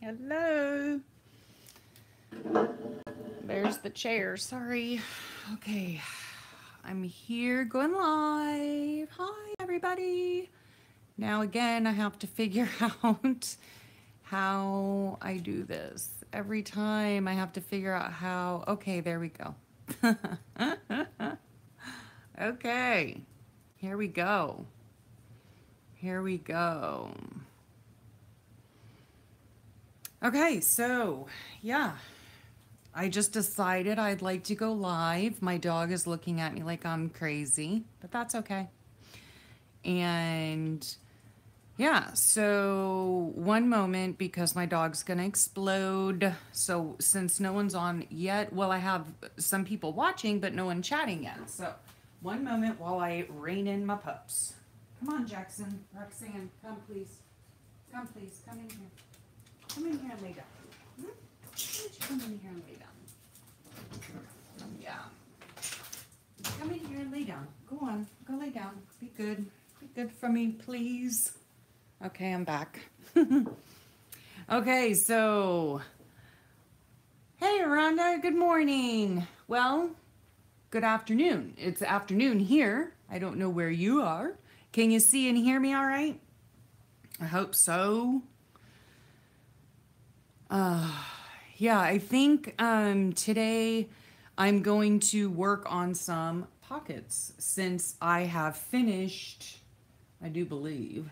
Hello. There's the chair. Sorry. Okay. I'm here going live. Hi, everybody. Now, again, I have to figure out how I do this. Every time I have to figure out how. Okay, there we go. Okay. Here we go. Here we go. Okay, so yeah, I just decided I'd like to go live. My dog is looking at me like I'm crazy, but that's okay. And yeah, so one moment because my dog's gonna explode. So since no one's on yet, well, I have some people watching, but no one chatting yet. So one moment while I rein in my pups. Come on, Jackson, Roxanne, come please. Come please, come in here. Come in here and lay down. Hmm? Come in here and lay down. Yeah. Come in here and lay down. Go on. Go lay down. Be good. Be good for me, please. Okay, I'm back. Okay, so. Hey, Rhonda. Good morning. Well, good afternoon. It's afternoon here. I don't know where you are. Can you see and hear me all right? I hope so. Yeah, I think today I'm going to work on some pockets since I have finished, I do believe.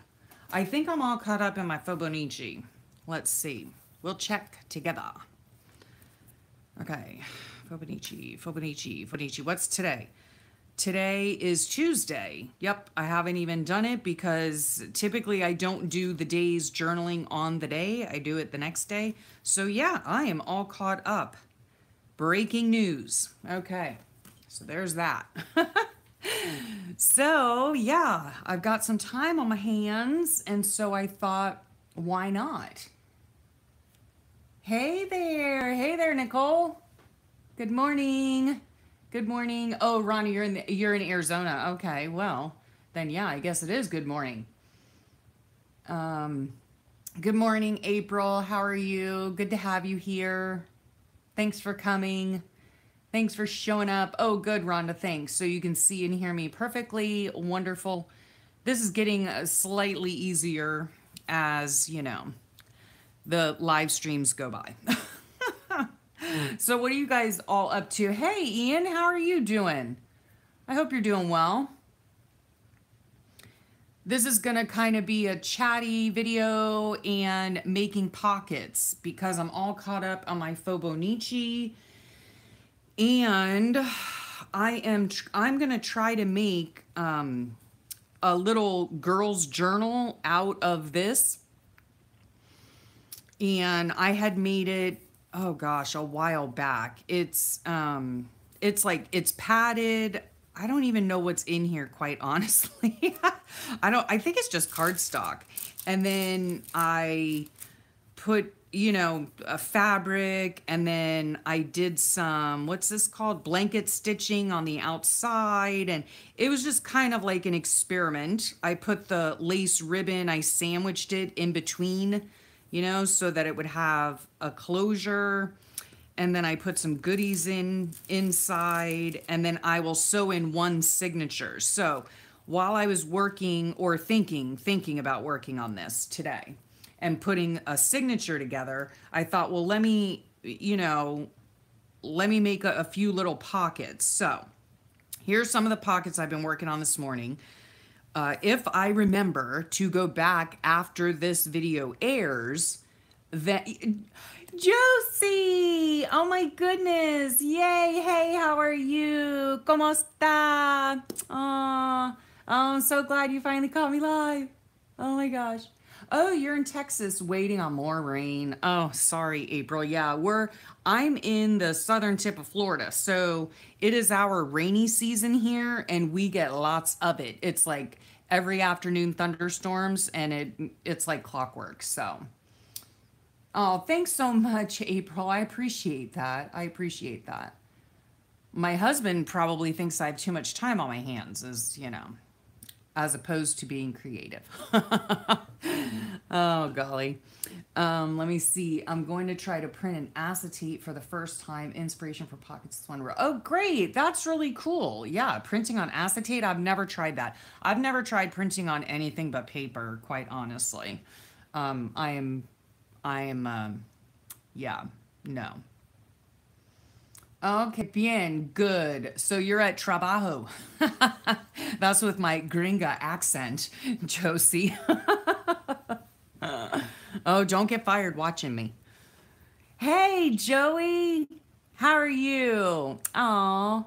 I think I'm all caught up in my Fibonacci. Let's see. We'll check together. Okay, Fibonacci. What's today? Today is Tuesday. Yep, I haven't even done it because typically I don't do the day's journaling on the day. I do it the next day. So yeah, I am all caught up. Breaking news. Okay, so there's that. So yeah, I've got some time on my hands, and so I thought, why not? Hey there, Nicole. Good morning. Good morning. Oh, Ronnie, you're in Arizona. Okay, well, then yeah, I guess it is good morning. Good morning, April. How are you? Good to have you here. Thanks for coming. Thanks for showing up. Oh, good, Rhonda. Thanks. So you can see and hear me perfectly. Wonderful. This is getting slightly easier as, you know, the live streams go by. So what are you guys all up to? Hey, Ian, how are you doing? I hope you're doing well. This is going to kind of be a chatty video and making pockets because I'm all caught up on my Fibonacci. And I'm going to try to make a little girl's journal out of this. And I had made it, oh gosh, a while back. It's like, it's padded. I don't even know what's in here, quite honestly. I think it's just cardstock. And then I put, you know, a fabric, and then I did some, what's this called? Blanket stitching on the outside. And it was just kind of like an experiment. I put the lace ribbon, I sandwiched it in between, you know, so that it would have a closure. And then I put some goodies inside, and then I will sew in one signature. So while I was working or thinking about working on this today and putting a signature together, I thought, well, let me make a few little pockets. So here's some of the pockets I've been working on this morning. If I remember to go back after this video airs, that Josie, oh my goodness, yay, hey, how are you? ¿Cómo está? Oh, I'm so glad you finally caught me live. Oh my gosh. Oh, you're in Texas waiting on more rain. Oh, sorry, April. Yeah, I'm in the southern tip of Florida, so it is our rainy season here, and we get lots of it. It's like every afternoon thunderstorms, and it's like clockwork, so. Oh, thanks so much, April. I appreciate that. I appreciate that. My husband probably thinks I have too much time on my hands, as opposed to being creative. Oh, golly. Let me see. I'm going to try to print an acetate for the first time. Inspiration for pockets this one row. Oh, great. That's really cool. Yeah, printing on acetate. I've never tried that. I've never tried printing on anything but paper, quite honestly. I am, yeah, no. Okay, bien, good. So you're at trabajo. That's with my gringa accent, Josie. Oh, don't get fired watching me. Hey, Joey. How are you? Aw.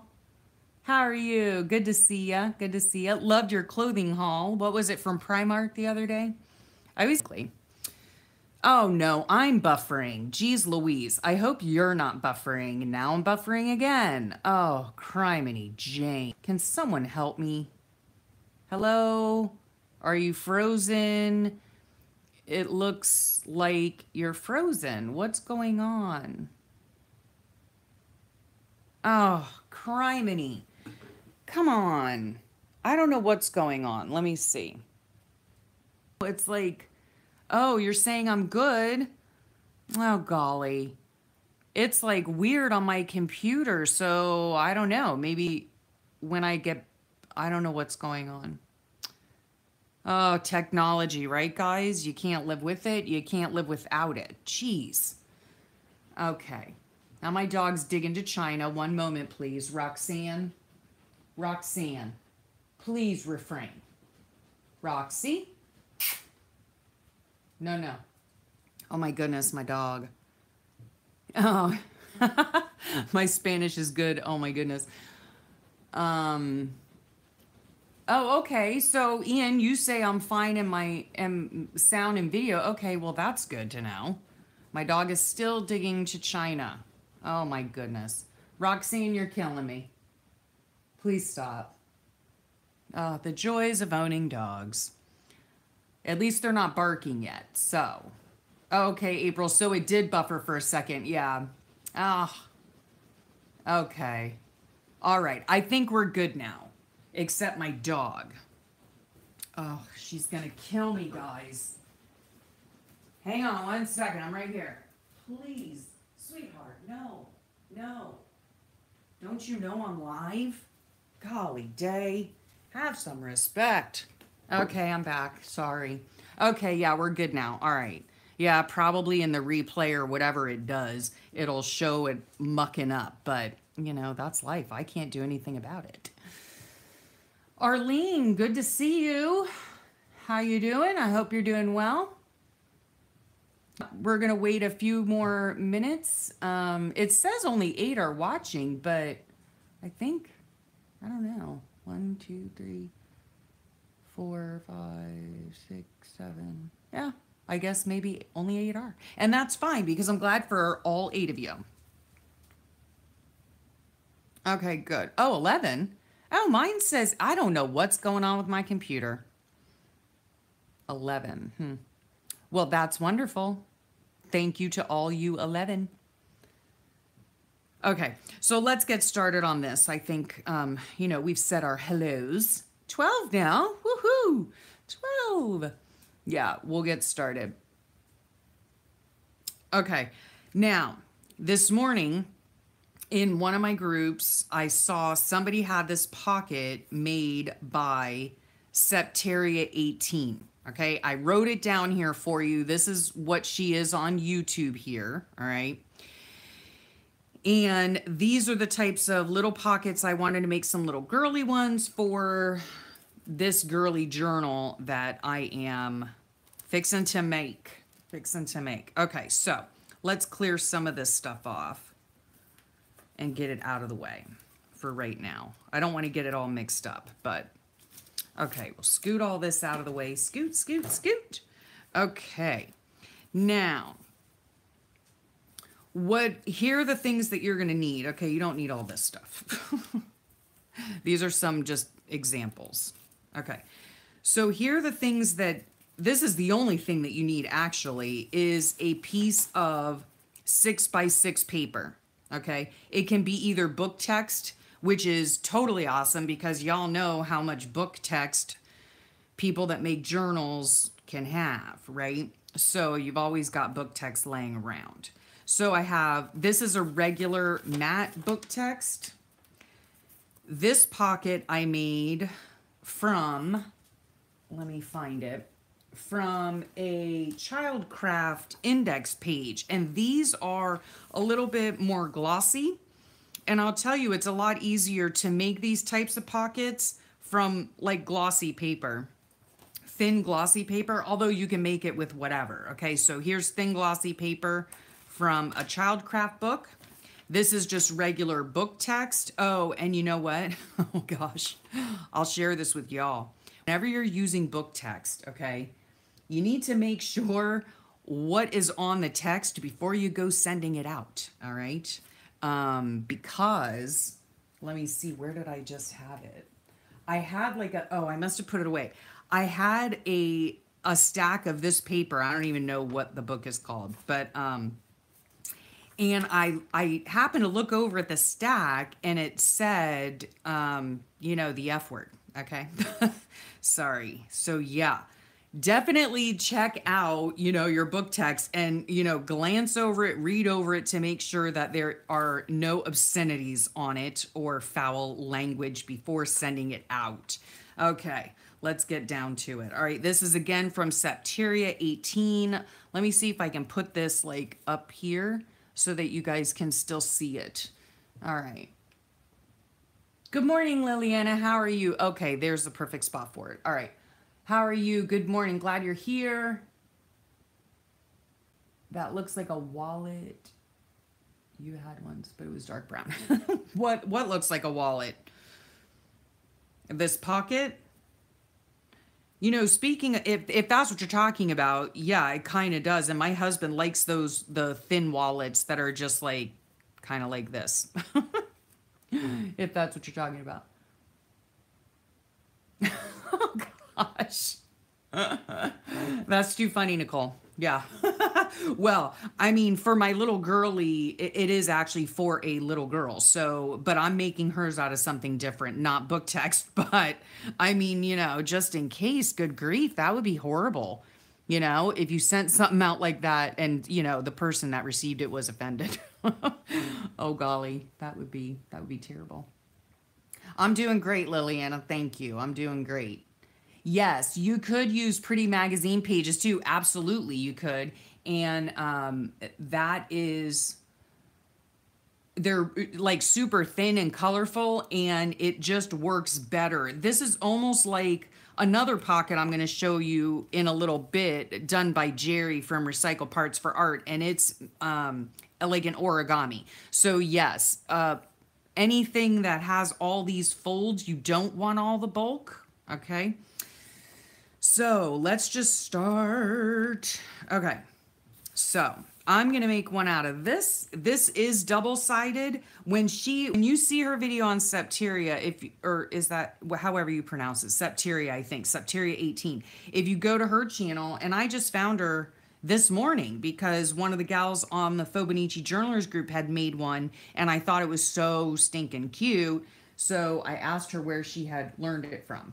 How are you? Good to see ya. Good to see ya. Loved your clothing haul. What was it from Primark the other day? I was. Oh no, I'm buffering. Geez Louise. I hope you're not buffering. Now I'm buffering again. Oh, criminy Jane. Can someone help me? Hello? Are you frozen? It looks like you're frozen. What's going on? Oh, criminy. Come on. I don't know what's going on. Let me see. It's like, oh, you're saying I'm good? Oh, golly. It's like weird on my computer, so I don't know. Maybe when I don't know what's going on. Oh, technology, right, guys? You can't live with it. You can't live without it. Jeez. Okay. Now my dog's digging to China. One moment, please. Roxanne. Roxanne. Please refrain. Roxy. No, no. Oh my goodness, my dog. Oh, my Spanish is good. Oh my goodness. Oh, okay. So Ian, you say I'm fine in my sound and video. Okay, well that's good to know. My dog is still digging to China. Oh my goodness. Roxanne, you're killing me. Please stop. Oh, the joys of owning dogs. At least they're not barking yet, so. Okay, April, so it did buffer for a second, yeah. Ah, okay. All right, I think we're good now, except my dog. Oh, she's gonna kill me, guys. Hang on 1 second, I'm right here. Please, sweetheart, no, no. Don't you know I'm live? Golly day, have some respect. Okay, I'm back. Sorry. Okay, yeah, we're good now. All right. Yeah, probably in the replay or whatever it does, it'll show it mucking up. But, you know, that's life. I can't do anything about it. Arlene, good to see you. How you doing? I hope you're doing well. We're going to wait a few more minutes. It says only 8 are watching, but I think, I don't know. 1, 2, 3... 4, 5, 6, 7. Yeah, I guess maybe only 8 are. And that's fine because I'm glad for all 8 of you. Okay, good. Oh, 11. Oh, mine says, I don't know what's going on with my computer. 11. Well, that's wonderful. Thank you to all you 11. Okay, so let's get started on this. I think, you know, we've said our hellos. 12 now. Woohoo! 12. Yeah, we'll get started. Okay. Now, this morning in one of my groups, I saw somebody had this pocket made by Septeria 18. Okay, I wrote it down here for you. This is what she is on YouTube here. All right. And these are the types of little pockets I wanted to make some little girly ones for this girly journal that I am fixing to make. Okay, so let's clear some of this stuff off and get it out of the way for right now. I don't want to get it all mixed up, but okay, we'll scoot all this out of the way. Scoot, scoot, scoot. Okay, now, here are the things that you're going to need. Okay, you don't need all this stuff. These are some just examples. Okay, so here are the things that, this is the only thing that you need actually, is a piece of 6x6 paper. Okay, it can be either book text, which is totally awesome because y'all know how much book text people that make journals can have, right? So you've always got book text laying around. So I have, this is a regular matte book text. This pocket I made from, let me find it, from a Childcraft index page. And these are a little bit more glossy. And I'll tell you, it's a lot easier to make these types of pockets from like glossy paper. Thin glossy paper, although you can make it with whatever. Okay, so here's thin glossy paper from a Childcraft book. This is just regular book text. Oh, and you know what? Oh gosh, I'll share this with y'all. Whenever you're using book text, okay, you need to make sure what is on the text before you go sending it out, all right? Because, let me see, where did I just have it? I had like a, oh, I must have put it away. I had a stack of this paper. I don't even know what the book is called, but and I happened to look over at the stack and it said you know, the F word. Okay. Sorry. So yeah, definitely check out, you know, your book text and, you know, glance over it, read over it to make sure that there are no obscenities on it or foul language before sending it out. Okay, let's get down to it. All right, this is again from Septeria 18. Let me see if I can put this like up here so that you guys can still see it. All right. Good morning, Liliana. How are you? Okay, there's the perfect spot for it. All right. How are you? Good morning. Glad you're here. That looks like a wallet. You had once, but it was dark brown. What looks like a wallet? This pocket? You know, speaking, if that's what you're talking about, yeah, it kind of does. And my husband likes the thin wallets that are just like, kind of like this. If that's what you're talking about. Oh, gosh. That's too funny, Nicole. Yeah. Well, I mean, for my little girly, it is actually for a little girl. So, but I'm making hers out of something different, not book text. But I mean, you know, just in case, good grief, that would be horrible. You know, if you sent something out like that and, you know, the person that received it was offended. Oh, golly, that would be terrible. I'm doing great, Liliana. Thank you. I'm doing great. Yes, you could use pretty magazine pages too. Absolutely, you could. And that is, they're like super thin and colorful and it just works better. This is almost like another pocket I'm going to show you in a little bit, done by Jerry from Recycle Parts for Art. And it's like an origami. So yes, anything that has all these folds, you don't want all the bulk. Okay. So let's just start. Okay, so I'm gonna make one out of this. This is double-sided. When you see her video on Septeria, or is that however you pronounce it, Septeria, I think, Septeria 18. If you go to her channel, and I just found her this morning because one of the gals on the Fobonichi Journalers group had made one, and I thought it was so stinking cute. So I asked her where she had learned it from.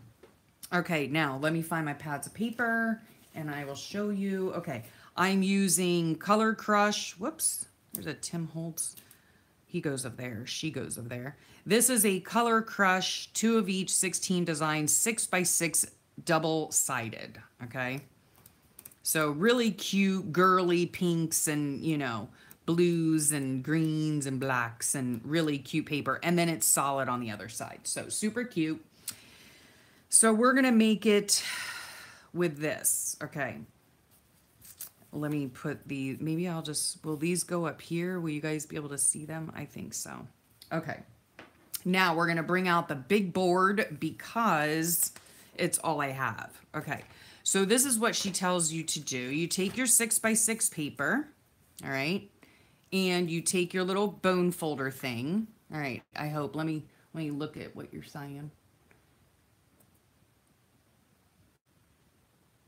Okay, now let me find my pads of paper and I will show you. Okay, I'm using Color Crush. Whoops, there's a Tim Holtz. He goes up there, she goes up there. This is a Color Crush, 2 of each, 16 designs, 6x6 double-sided, okay? So really cute, girly pinks and, you know, blues and greens and blacks and really cute paper. And then it's solid on the other side. So super cute. So we're going to make it with this. Okay. Let me put the, maybe I'll just, will these go up here? Will you guys be able to see them? I think so. Okay. Now we're going to bring out the big board because it's all I have. Okay. So this is what she tells you to do. You take your 6x6 paper. All right. And you take your little bone folder thing. All right. I hope, let me look at what you're saying.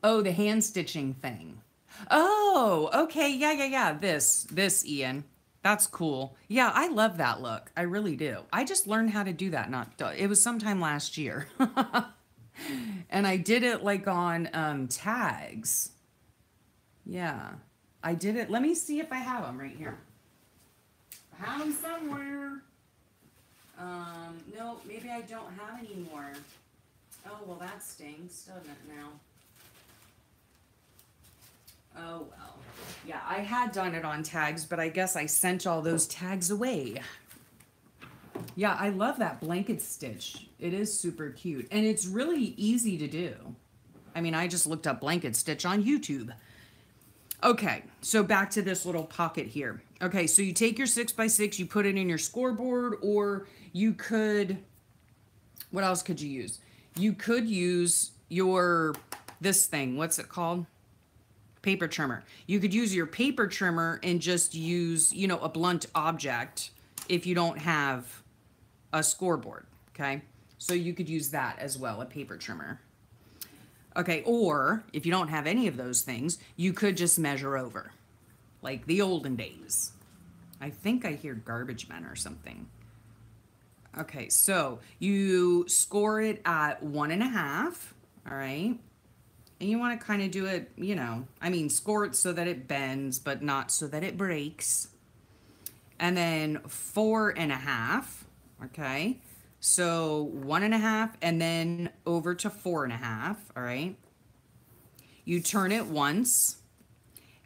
Oh, the hand stitching thing. Oh, okay. Yeah. This, Ian. That's cool. Yeah, I love that look. I really do. I just learned how to do that. It was sometime last year. And I did it like on tags. Yeah. I did it. Let me see if I have them right here. I have them somewhere. No, maybe I don't have any more. Oh, well, that stinks, doesn't it now? Oh, well. Yeah, I had done it on tags, but I guess I sent all those tags away. Yeah, I love that blanket stitch. It is super cute. And it's really easy to do. I mean, I just looked up blanket stitch on YouTube. Okay, so back to this little pocket here. Okay, so you take your 6x6, you put it in your scoreboard, or you could, what else could you use? You could use your, this thing, what's it called? Paper trimmer. You could use your paper trimmer and just use, you know, a blunt object if you don't have a scoreboard, okay? So you could use that as well, a paper trimmer. Okay, or if you don't have any of those things, you could just measure over, like the olden days. I think I hear garbage men or something. Okay, so you score it at 1.5, all right? And you want to kind of do it, you know, I mean, score it so that it bends, but not so that it breaks. And then 4.5, okay? So 1.5 and then over to 4.5, all right? You turn it once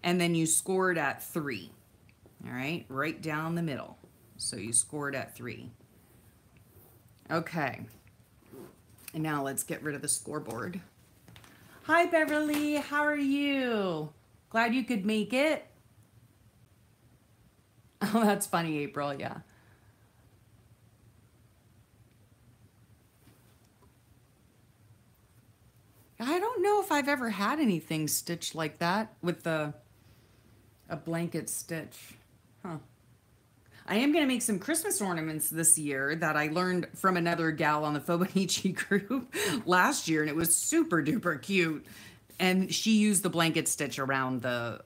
and then you score it at 3, all right? Right down the middle. So you score it at 3. Okay. And now let's get rid of the scoreboard. Hi, Beverly. How are you? Glad you could make it. Oh, that's funny, April. Yeah. I don't know if I've ever had anything stitched like that with a blanket stitch. Huh. I am going to make some Christmas ornaments this year that I learned from another gal on the Fobonichi group last year, and it was super duper cute. And she used the blanket stitch around the,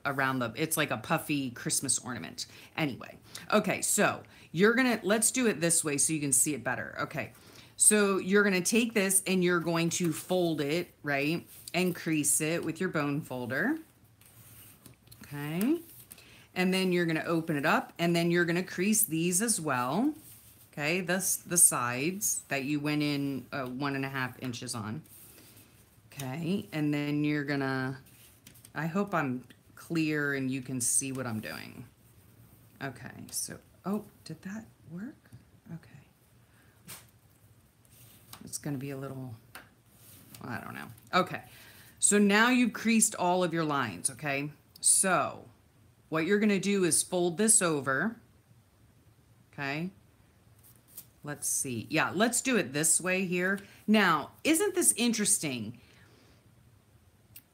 it's like a puffy Christmas ornament. Anyway, okay, so let's do it this way so you can see it better. Okay, so you're gonna take this and you're going to fold it, right? And crease it with your bone folder. Okay. And then you're gonna open it up and then you're gonna crease these as well. Okay, the sides that you went in 1.5 inches on. Okay, and then you're gonna, I hope I'm clear and you can see what I'm doing. Okay, so, oh, did that work? Okay. It's gonna be a little, I don't know. Okay, so now you've creased all of your lines, okay? So, what you're gonna do is fold this over, okay? Let's see, yeah, let's do it this way here. Now, isn't this interesting?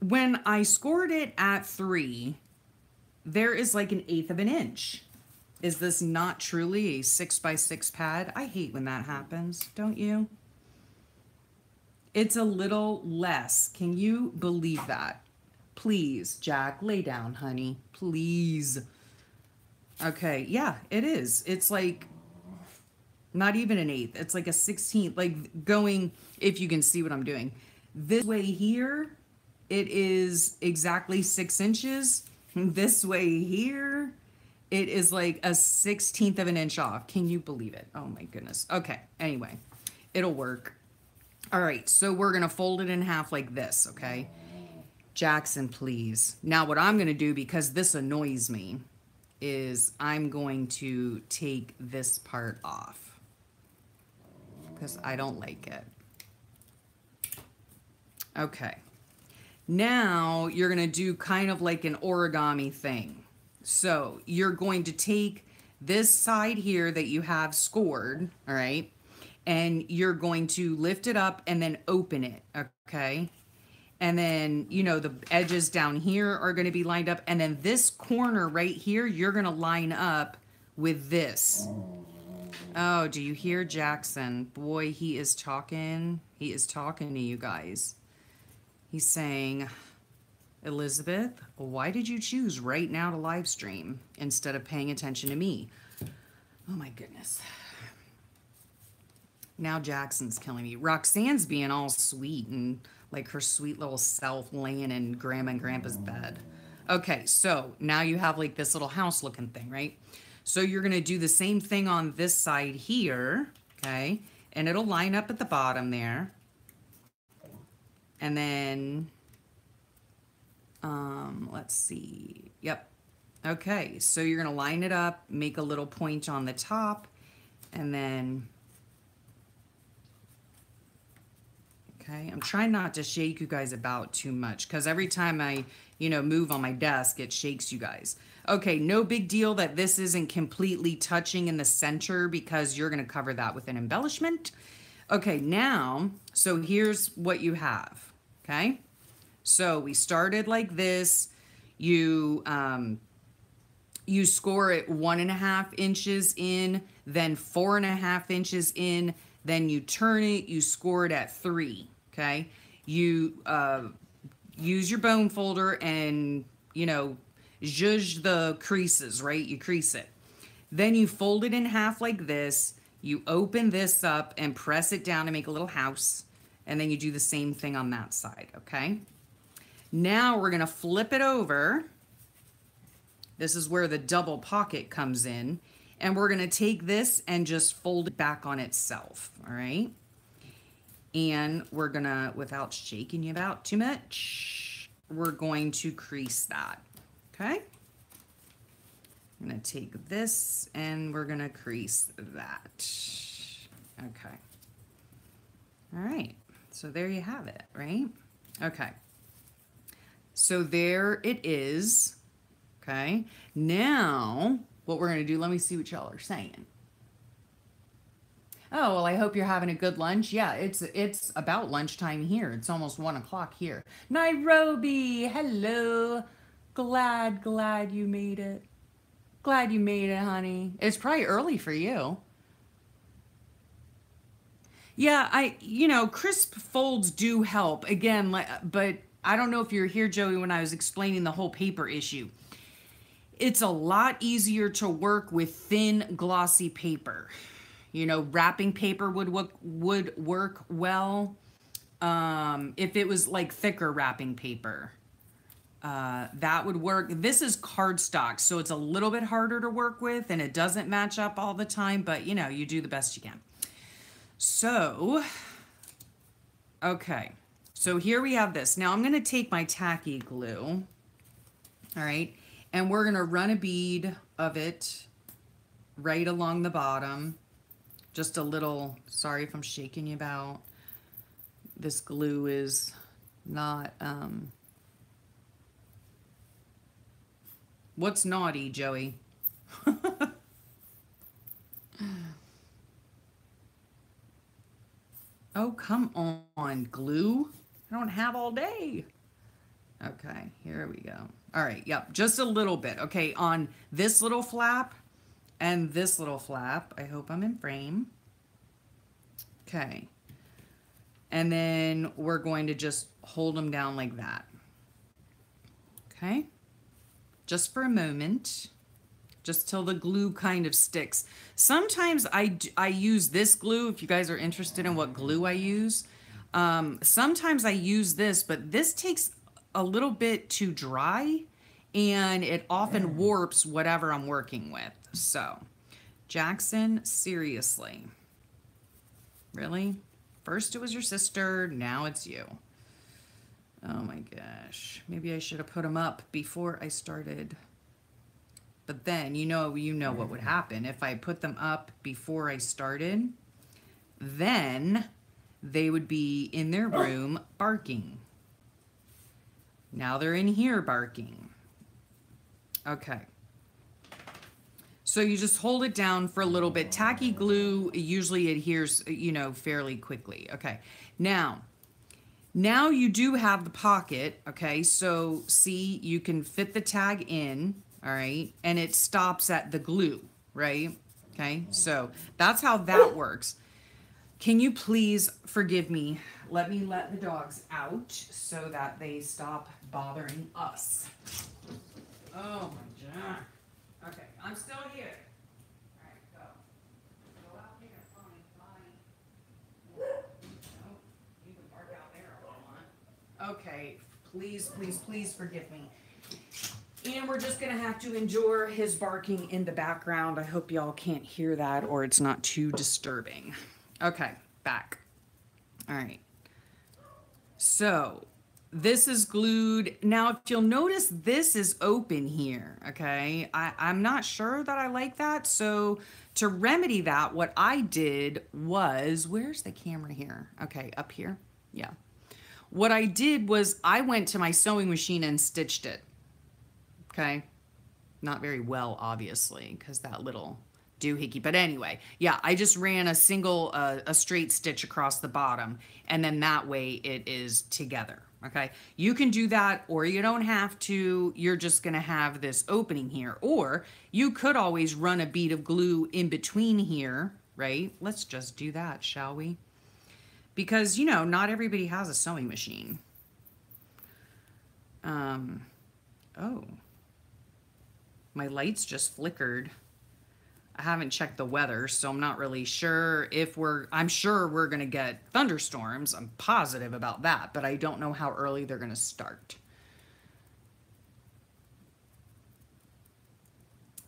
When I scored it at 3, there is like 1/8 of an inch. Is this not truly a 6x6 pad? I hate when that happens, don't you? It's a little less. Can you believe that? Please, Jack, lay down, honey. Please. Okay, yeah, it is. It's like not even 1/8. It's like a 16th, like going, if you can see what I'm doing. This way here, it is exactly 6 inches. This way here, it is like a 1/16 of an inch off. Can you believe it? Oh my goodness. Okay, anyway, it'll work. All right, so we're gonna fold it in half like this, okay? Jackson, please. Now what I'm gonna do, because this annoys me, is I'm going to take this part off because I don't like it. Okay. Now you're gonna do kind of like an origami thing. So you're going to take this side here that you have scored, all right? And you're going to lift it up and then open it, okay? And then, you know, the edges down here are gonna be lined up. And then this corner right here, you're gonna line up with this. Oh, do you hear Jackson? Boy, he is talking. He is talking to you guys. He's saying, Elizabeth, why did you choose right now to live stream instead of paying attention to me? Oh my goodness. Now Jackson's killing me. Roxanne's being all sweet and like her sweet little self laying in Grandma and Grandpa's bed. Okay, so now you have like this little house looking thing, right? So you're gonna do the same thing on this side here, okay? And it'll line up at the bottom there. And then, let's see, yep. Okay, so you're gonna line it up, make a little point on the top, and then, okay, I'm trying not to shake you guys about too much because every time I, move on my desk, it shakes you guys. Okay, no big deal that this isn't completely touching in the center because you're gonna cover that with an embellishment. Okay, now, so here's what you have, okay? So we started like this. You score it 1.5 inches in, then 4.5 inches in, then you turn it, you score it at 3, okay? You use your bone folder and, zhuzh the creases, right? You crease it. Then you fold it in half like this. You open this up and press it down to make a little house. And then you do the same thing on that side, okay? Now we're gonna flip it over. This is where the double pocket comes in. And we're gonna take this and just fold it back on itself, all right? And we're gonna, without shaking you about too much, we're going to crease that, okay? I'm gonna take this and we're gonna crease that. Okay. All right, so there you have it, right? Okay. So there it is, okay? Now, what we're gonna do, let me see what y'all are saying. Oh, well, I hope you're having a good lunch. Yeah, it's about lunchtime here. It's almost 1 o'clock here. Nairobi, hello. Glad you made it. Glad you made it, honey. It's probably early for you. Yeah, crisp folds do help. Again, but I don't know if you're here, Joey, when I was explaining the whole paper issue. It's a lot easier to work with thin, glossy paper. Wrapping paper would work well if it was like thicker wrapping paper. That would work. This is cardstock, so it's a little bit harder to work with, and it doesn't match up all the time, but you do the best you can. So, okay. So here we have this. Now I'm going to take my tacky glue, all right, and we're going to run a bead of it right along the bottom. Just a little, sorry if I'm shaking you about. This glue is not, what's naughty, Joey? Oh, come on, glue. I don't have all day. Okay, here we go. All right, yep, just a little bit. Okay, on this little flap and this little flap. I hope I'm in frame. Okay. And then we're going to just hold them down like that. Okay. Just for a moment. Just till the glue kind of sticks. Sometimes I use this glue, if you guys are interested in what glue I use. Sometimes I use this, but this takes a little bit to dry, and it often warps whatever I'm working with. So, Jackson, seriously. Really? First it was your sister, now it's you. Oh my gosh. Maybe I should have put them up before I started. But then, you know what would happen. If I put them up before I started, then they would be in their room barking. Now they're in here barking. Okay. So you just hold it down for a little bit. Tacky glue usually adheres, fairly quickly. Okay. Now you do have the pocket. Okay. So see, you can fit the tag in. All right. And it stops at the glue, right? Okay. So that's how that works. Can you please forgive me? Let me let the dogs out so that they stop bothering us. Oh my God. Okay, I'm still here. All right, go. Go out there, fine. No, you can park out there all you want. Okay, please forgive me. And we're just gonna have to endure his barking in the background. I hope y'all can't hear that or it's not too disturbing. Okay, back. All right. So this is glued. Now, if you'll notice, this is open here, okay? I'm not sure that I like that. So to remedy that, what I did was, where's the camera here? Okay, up here. Yeah. What I did was I went to my sewing machine and stitched it. Okay. Not very well, obviously, because that little doohickey. But anyway, yeah, I just ran a single, a straight stitch across the bottom. And then that way it is together. Okay. You can do that or you don't have to. You're just going to have this opening here. Or you could always run a bead of glue in between here, right? Let's just do that, shall we? Because, you know, not everybody has a sewing machine. Oh. My lights just flickered. I haven't checked the weather, so I'm not really sure if I'm sure we're going to get thunderstorms. I'm positive about that, but I don't know how early they're going to start.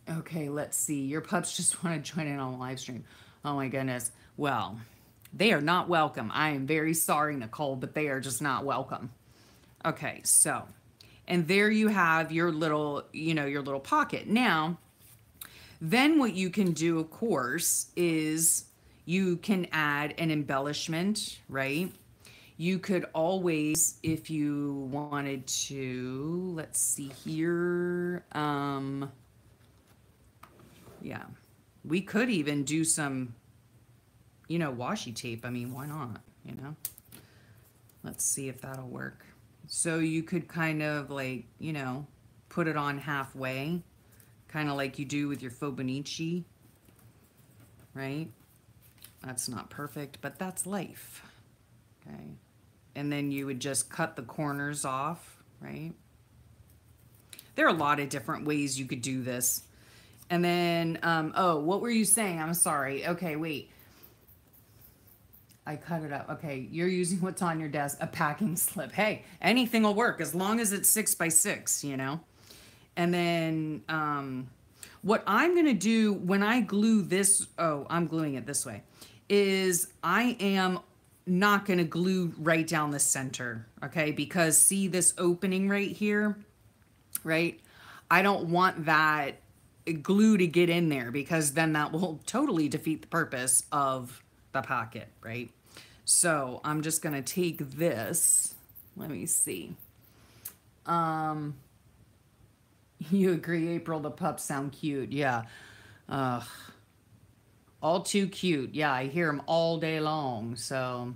Okay, let's see. Your pups just want to join in on the live stream. Oh my goodness. Well, they are not welcome. I am very sorry, Nicole, but they are just not welcome. Okay, so, and there you have your little, you know, your little pocket. Now, then what you can do, of course, is you can add an embellishment, right? You could always, if you wanted to, let's see here. Yeah, we could even do some, you know, washi tape. I mean, why not, you know? Let's see if that'll work. So you could kind of like, you know, put it on halfway, kind of like you do with your Fauxbonichi, right? That's not perfect, but that's life, okay? And then you would just cut the corners off, right? There are a lot of different ways you could do this. And then, oh, what were you saying? I'm sorry. Okay, wait. I cut it up. Okay, you're using what's on your desk, a packing slip. Hey, anything will work as long as it's 6 by 6, you know? And then what I'm going to do when I glue this, oh, I'm gluing it this way, is I am not going to glue right down the center, okay? Because see this opening right here, right? I don't want that glue to get in there because then that will totally defeat the purpose of the pocket, right? So I'm just going to take this. Let me see. You agree, April, the pups sound cute. Yeah. All too cute. Yeah, I hear them all day long, so.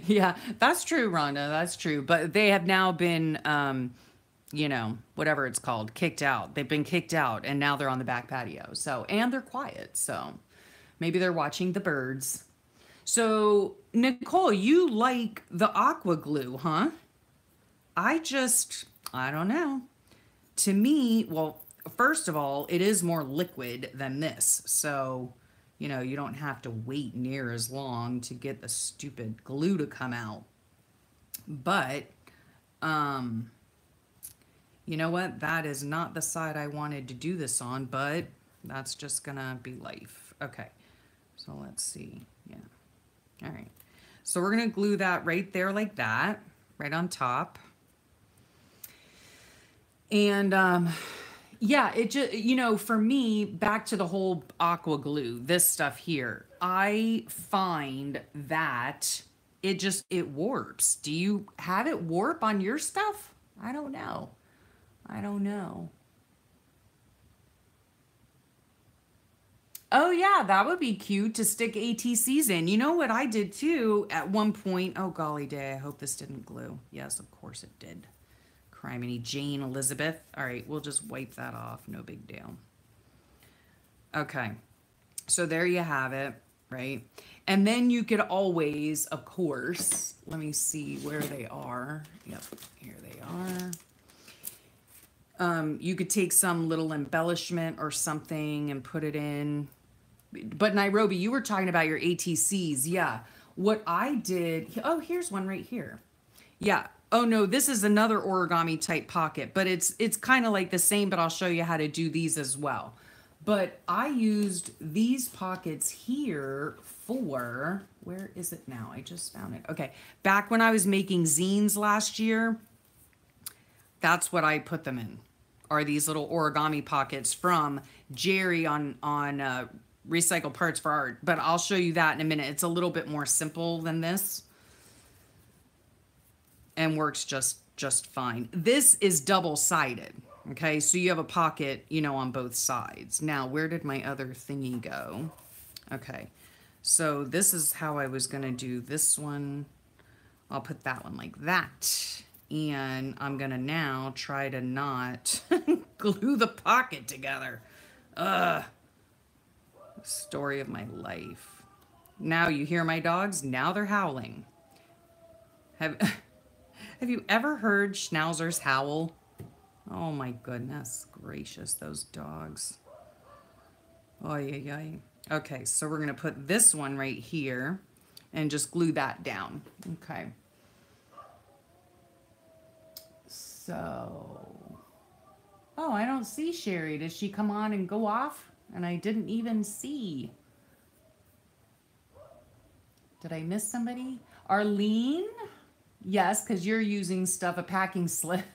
Yeah, that's true, Rhonda. That's true. But they have now been, you know, whatever it's called, kicked out. They've been kicked out, and now they're on the back patio. So, and they're quiet. So maybe they're watching the birds. So, Nicole, you like the aqua glue, huh? I don't know. To me, well, first of all, it is more liquid than this. So, you know, you don't have to wait near as long to get the stupid glue to come out. But, you know what? That is not the side I wanted to do this on, but that's just gonna be life. Okay, so let's see. Yeah. All right. So we're gonna glue that right there like that, right on top. And yeah, it just, you know, for me, back to the whole aqua glue, this stuff here, I find that it warps. Do you have it warp on your stuff? I don't know. I don't know. Oh yeah, that would be cute to stick ATCs in. You know what I did too at one point? Oh golly day, I hope this didn't glue. Yes, of course it did. Criminy Jane Elizabeth. All right, we'll just wipe that off. No big deal. Okay, so there you have it, right? And then you could always, of course, let me see where they are. Yep, here they are. You could take some little embellishment or something and put it in. But Nairobi, you were talking about your ATCs. Yeah, what I did, oh, here's one right here. Yeah, Oh no, this is another origami type pocket, but it's kind of like the same, but I'll show you how to do these as well. But I used these pockets here for, where is it now? I just found it. Okay, back when I was making zines last year, that's what I put them in, are these little origami pockets from Jerry on Recycled Parts for Art. But I'll show you that in a minute. It's a little bit more simple than this and works just fine. This is double-sided, okay? So you have a pocket, you know, on both sides. Now, where did my other thingy go? Okay, so this is how I was gonna do this one. I'll put that one like that. And I'm gonna now try to not glue the pocket together. Ugh. Story of my life. Now you hear my dogs, now they're howling. Have you ever heard schnauzers howl? Oh my goodness gracious, those dogs. Oy, oy, oy. Okay, so we're gonna put this one right here and just glue that down. Okay. So, oh, I don't see Sherry. Did she come on and go off? And I didn't even see. Did I miss somebody? Arlene? Yes, because you're using stuff, a packing slip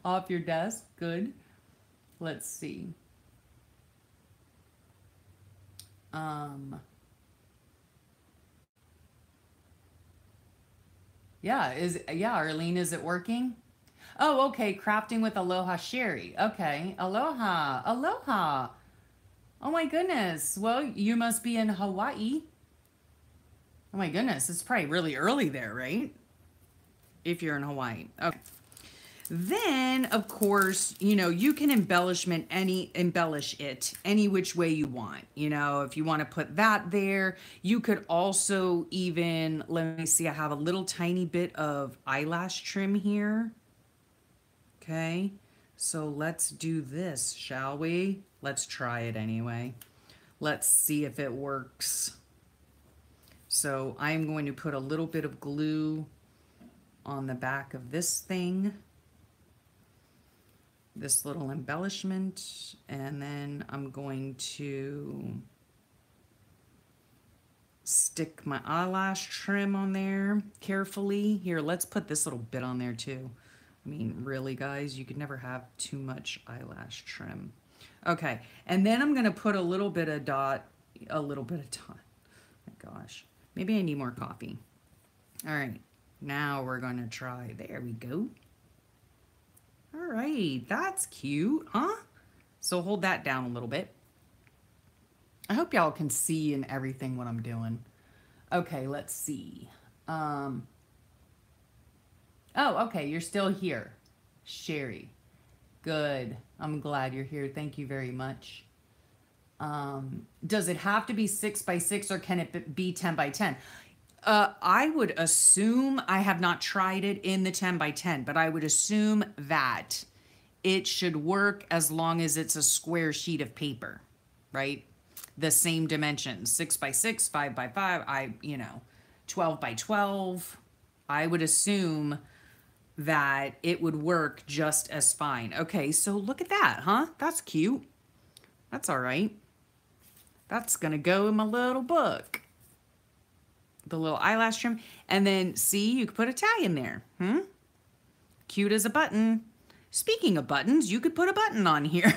off your desk. Good. Let's see. Yeah, Arlene, is it working? Oh, okay, crafting with Aloha Sherry. Okay, aloha, aloha. Oh my goodness. Well, you must be in Hawaii. Oh my goodness, it's probably really early there, right? If you're in Hawaii. Okay. Then, of course, you know, you can embellish it any which way you want. You know, if you want to put that there, you could also even, let me see, I have a little tiny bit of eyelash trim here. Okay, so let's do this, shall we? Let's try it anyway. Let's see if it works. So I'm going to put a little bit of glue on the back of this thing, this little embellishment, and then I'm going to stick my eyelash trim on there carefully. Here, let's put this little bit on there too. I mean, really, guys, you could never have too much eyelash trim. Okay, and then I'm gonna put a little bit of dot. Oh my gosh, maybe I need more coffee. All right, now we're gonna try, there we go. All right, that's cute, huh? So hold that down a little bit. I hope y'all can see and everything what I'm doing. Okay, let's see. Oh, okay, you're still here. Sherry. Good. I'm glad you're here. Thank you very much. Does it have to be 6 by 6 or can it be 10 by 10? I would assume, I have not tried it in the 10 by 10, but I would assume that it should work as long as it's a square sheet of paper, right? The same dimensions, 6 by 6, 5 by 5, 12 by 12. I would assume that it would work just as fine. Okay, so look at that, huh? That's cute. That's all right. That's gonna go in my little book. The little eyelash trim. And then, see, you could put a tag in there. Cute as a button. Speaking of buttons, you could put a button on here.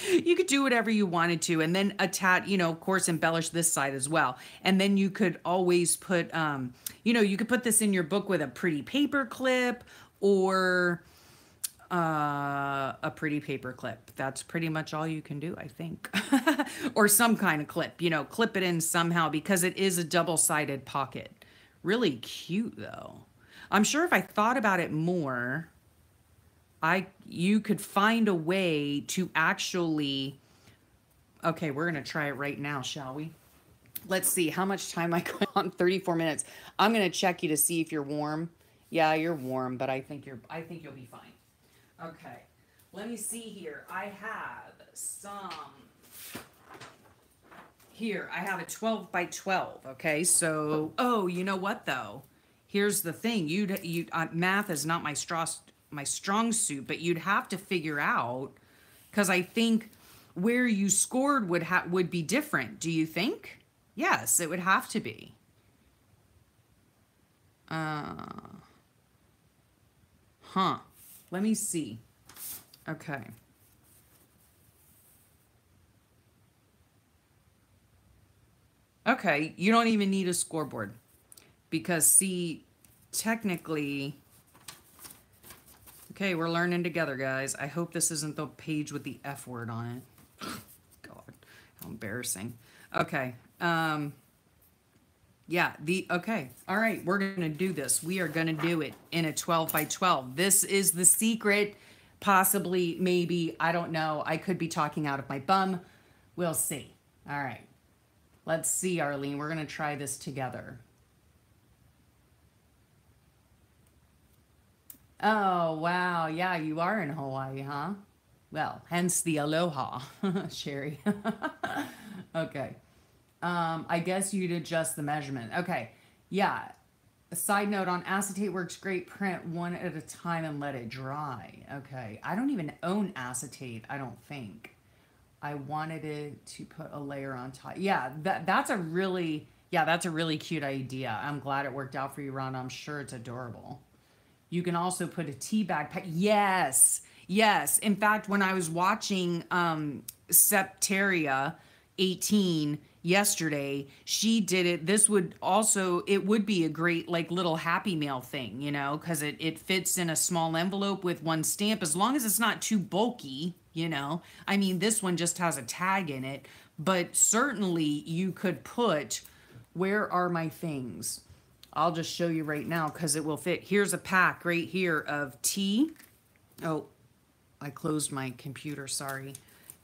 You could do whatever you wanted to. And then attach, of course, embellish this side as well. And then you could always put, you could put this in your book with a pretty paper clip or a pretty paper clip. That's pretty much all you can do, I think. Or some kind of clip, clip it in somehow because it is a double-sided pocket. Really cute, though. I'm sure if I thought about it more, you could find a way to actually... Okay, we're going to try it right now, shall we? Let's see how much time I got on. 34 minutes. I'm going to check you to see if you're warm. Yeah, you're warm, but I think you'll be fine. Okay, let me see here. I have I have a 12 by 12, okay? So, oh, you know what, though? here's the thing. Math is not my strong suit, but you'd have to figure out, because I think where you scored would be different. Do you think? Yes, it would have to be. Huh. Let me see. Okay. Okay, you don't even need a scoreboard because see, technically, okay, we're learning together, guys. I hope this isn't the page with the F word on it. God, how embarrassing. Okay. Yeah, okay. All right, we're going to do this. We are going to do it in a 12 by 12. This is the secret. Possibly, maybe, I don't know. I could be talking out of my bum. We'll see. All right. Let's see, Arlene. We're going to try this together. Oh, wow. Yeah, you are in Hawaii, huh? Well, hence the aloha, Sherry. Okay. I guess you'd adjust the measurement. Okay. Yeah. A side note on acetate works great. Print one at a time and let it dry. Okay. I don't even own acetate, I don't think. I wanted it to put a layer on top. Yeah, that's a really cute idea. I'm glad it worked out for you, Ron. I'm sure it's adorable. You can also put a tea bag pack. Yes, yes. In fact, when I was watching Septeria 18 yesterday, she did it. It would be a great like little Happy Mail thing, you know, because it fits in a small envelope with one stamp, as long as it's not too bulky, you know. I mean, this one just has a tag in it, but certainly you could put, where are my things? I'll just show you right now because it will fit. Here's a pack right here of tea. Oh, I closed my computer, sorry.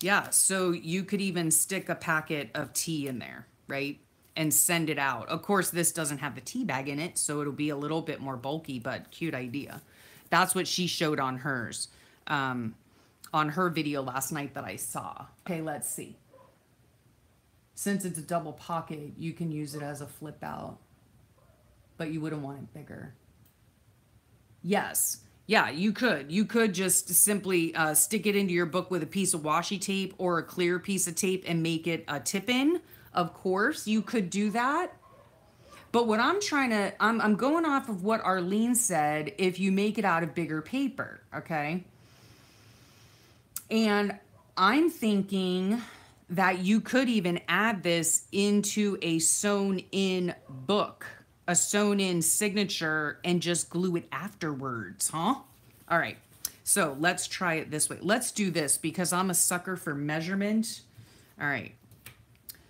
Yeah, so you could even stick a packet of tea in there, right? And send it out. Of course, this doesn't have the tea bag in it, so it'll be a little bit more bulky, but cute idea. That's what she showed on hers, on her video last night that I saw. Okay, let's see. Since it's a double pocket, you can use it as a flip out, but you wouldn't want it bigger. Yes. Yeah, you could. You could just simply stick it into your book with a piece of washi tape or a clear piece of tape and make it a tip-in. Of course, you could do that. But what I'm I'm going off of what Arlene said, if you make it out of bigger paper, okay? And I'm thinking that you could even add this into a sewn-in book, a sewn-in signature, and just glue it afterwards, huh? All right, so let's try it this way. Let's do this because I'm a sucker for measurement. All right,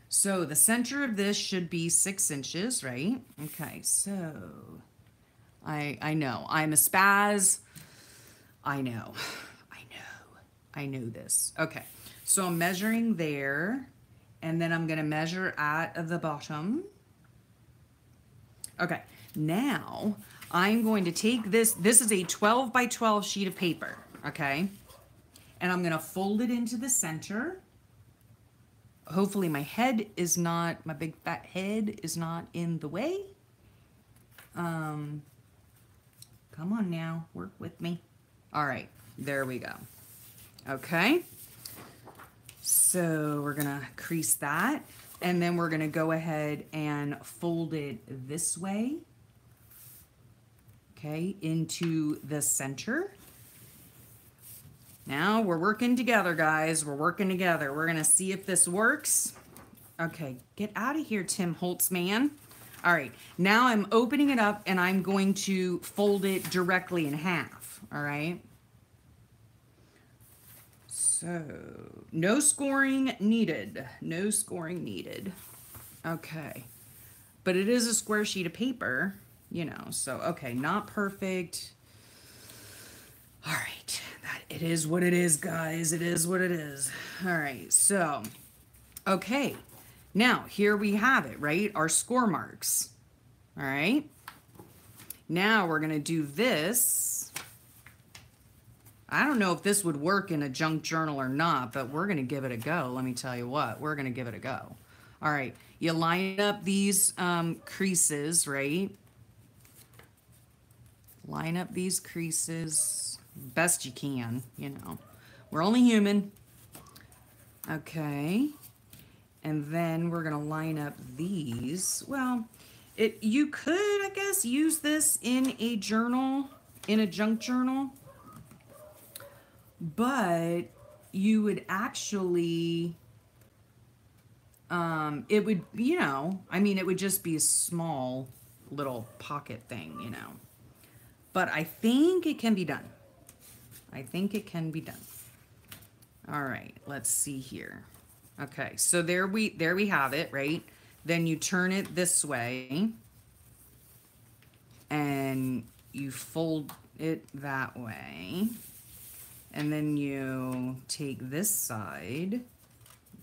so the center of this should be 6 inches, right? Okay, so I know, I'm a spaz. I know this. Okay, so I'm measuring there, and then I'm gonna measure at the bottom. Okay, now I'm going to take this. This is a 12 by 12 sheet of paper, okay? And I'm gonna fold it into the center. Hopefully my big fat head is not in the way. Come on now, work with me. All right, there we go. Okay, so we're gonna crease that. And then we're gonna go ahead and fold it this way, okay, into the center. Now we're working together, guys. We're working together. We're gonna see if this works. Okay, get out of here, Tim Holtzman. All right, now I'm opening it up and I'm going to fold it directly in half, all right? So, no scoring needed. No scoring needed. Okay. But it is a square sheet of paper, you know, so, okay, not perfect. All right. It is what it is, guys. It is what it is. All right, so, okay. Now, here we have it, right? Our score marks. All right. Now, we're going to do this. I don't know if this would work in a junk journal or not, but we're going to give it a go. Let me tell you what, we're going to give it a go. All right, you line up these creases, right? line up these creases best you can, you know. We're only human. Okay. And then we're gonna line up these. Well, you could, I guess, use this in a journal, in a junk journal, but you would actually, it would, you know, I mean, it would just be a small little pocket thing, you know. But I think it can be done. I think it can be done. All right, let's see here. Okay, so there we have it, right? Then you turn it this way and you fold it that way. And then you take this side,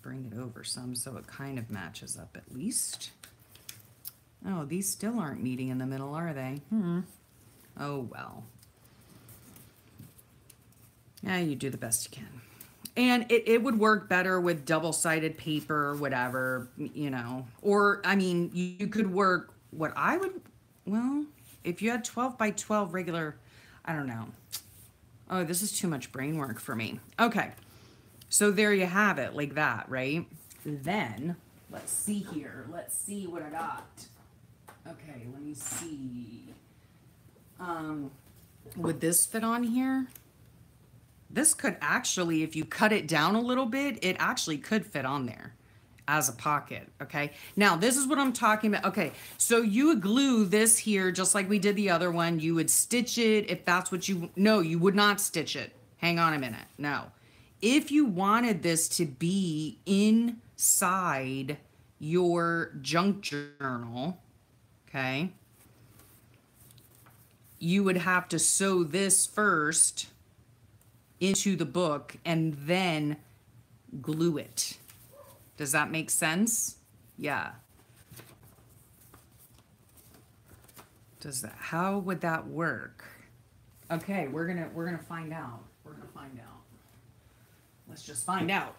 bring it over some so it kind of matches up at least. Oh, these still aren't meeting in the middle, are they? Oh, well. Yeah, you do the best you can. And it would work better with double-sided paper or whatever, you know. Or, I mean, you could work what I would, well, if you had 12 by 12 regular, I don't know. Oh, this is too much brain work for me. Okay, so there you have it, like that, right? Then, let's see here. Let's see what I got. Okay, let me see. Would this fit on here? This could actually, if you cut it down a little bit, it actually could fit on there as a pocket, okay? Now, this is what I'm talking about. Okay, so you would glue this here just like we did the other one. You would stitch it if that's what you, no, you would not stitch it. Hang on a minute, no. If you wanted this to be inside your junk journal, okay, you would have to sew this first into the book and then glue it. Does that make sense? Yeah. Does that, how would that work? Okay, we're gonna find out. We're gonna find out. Let's just find out.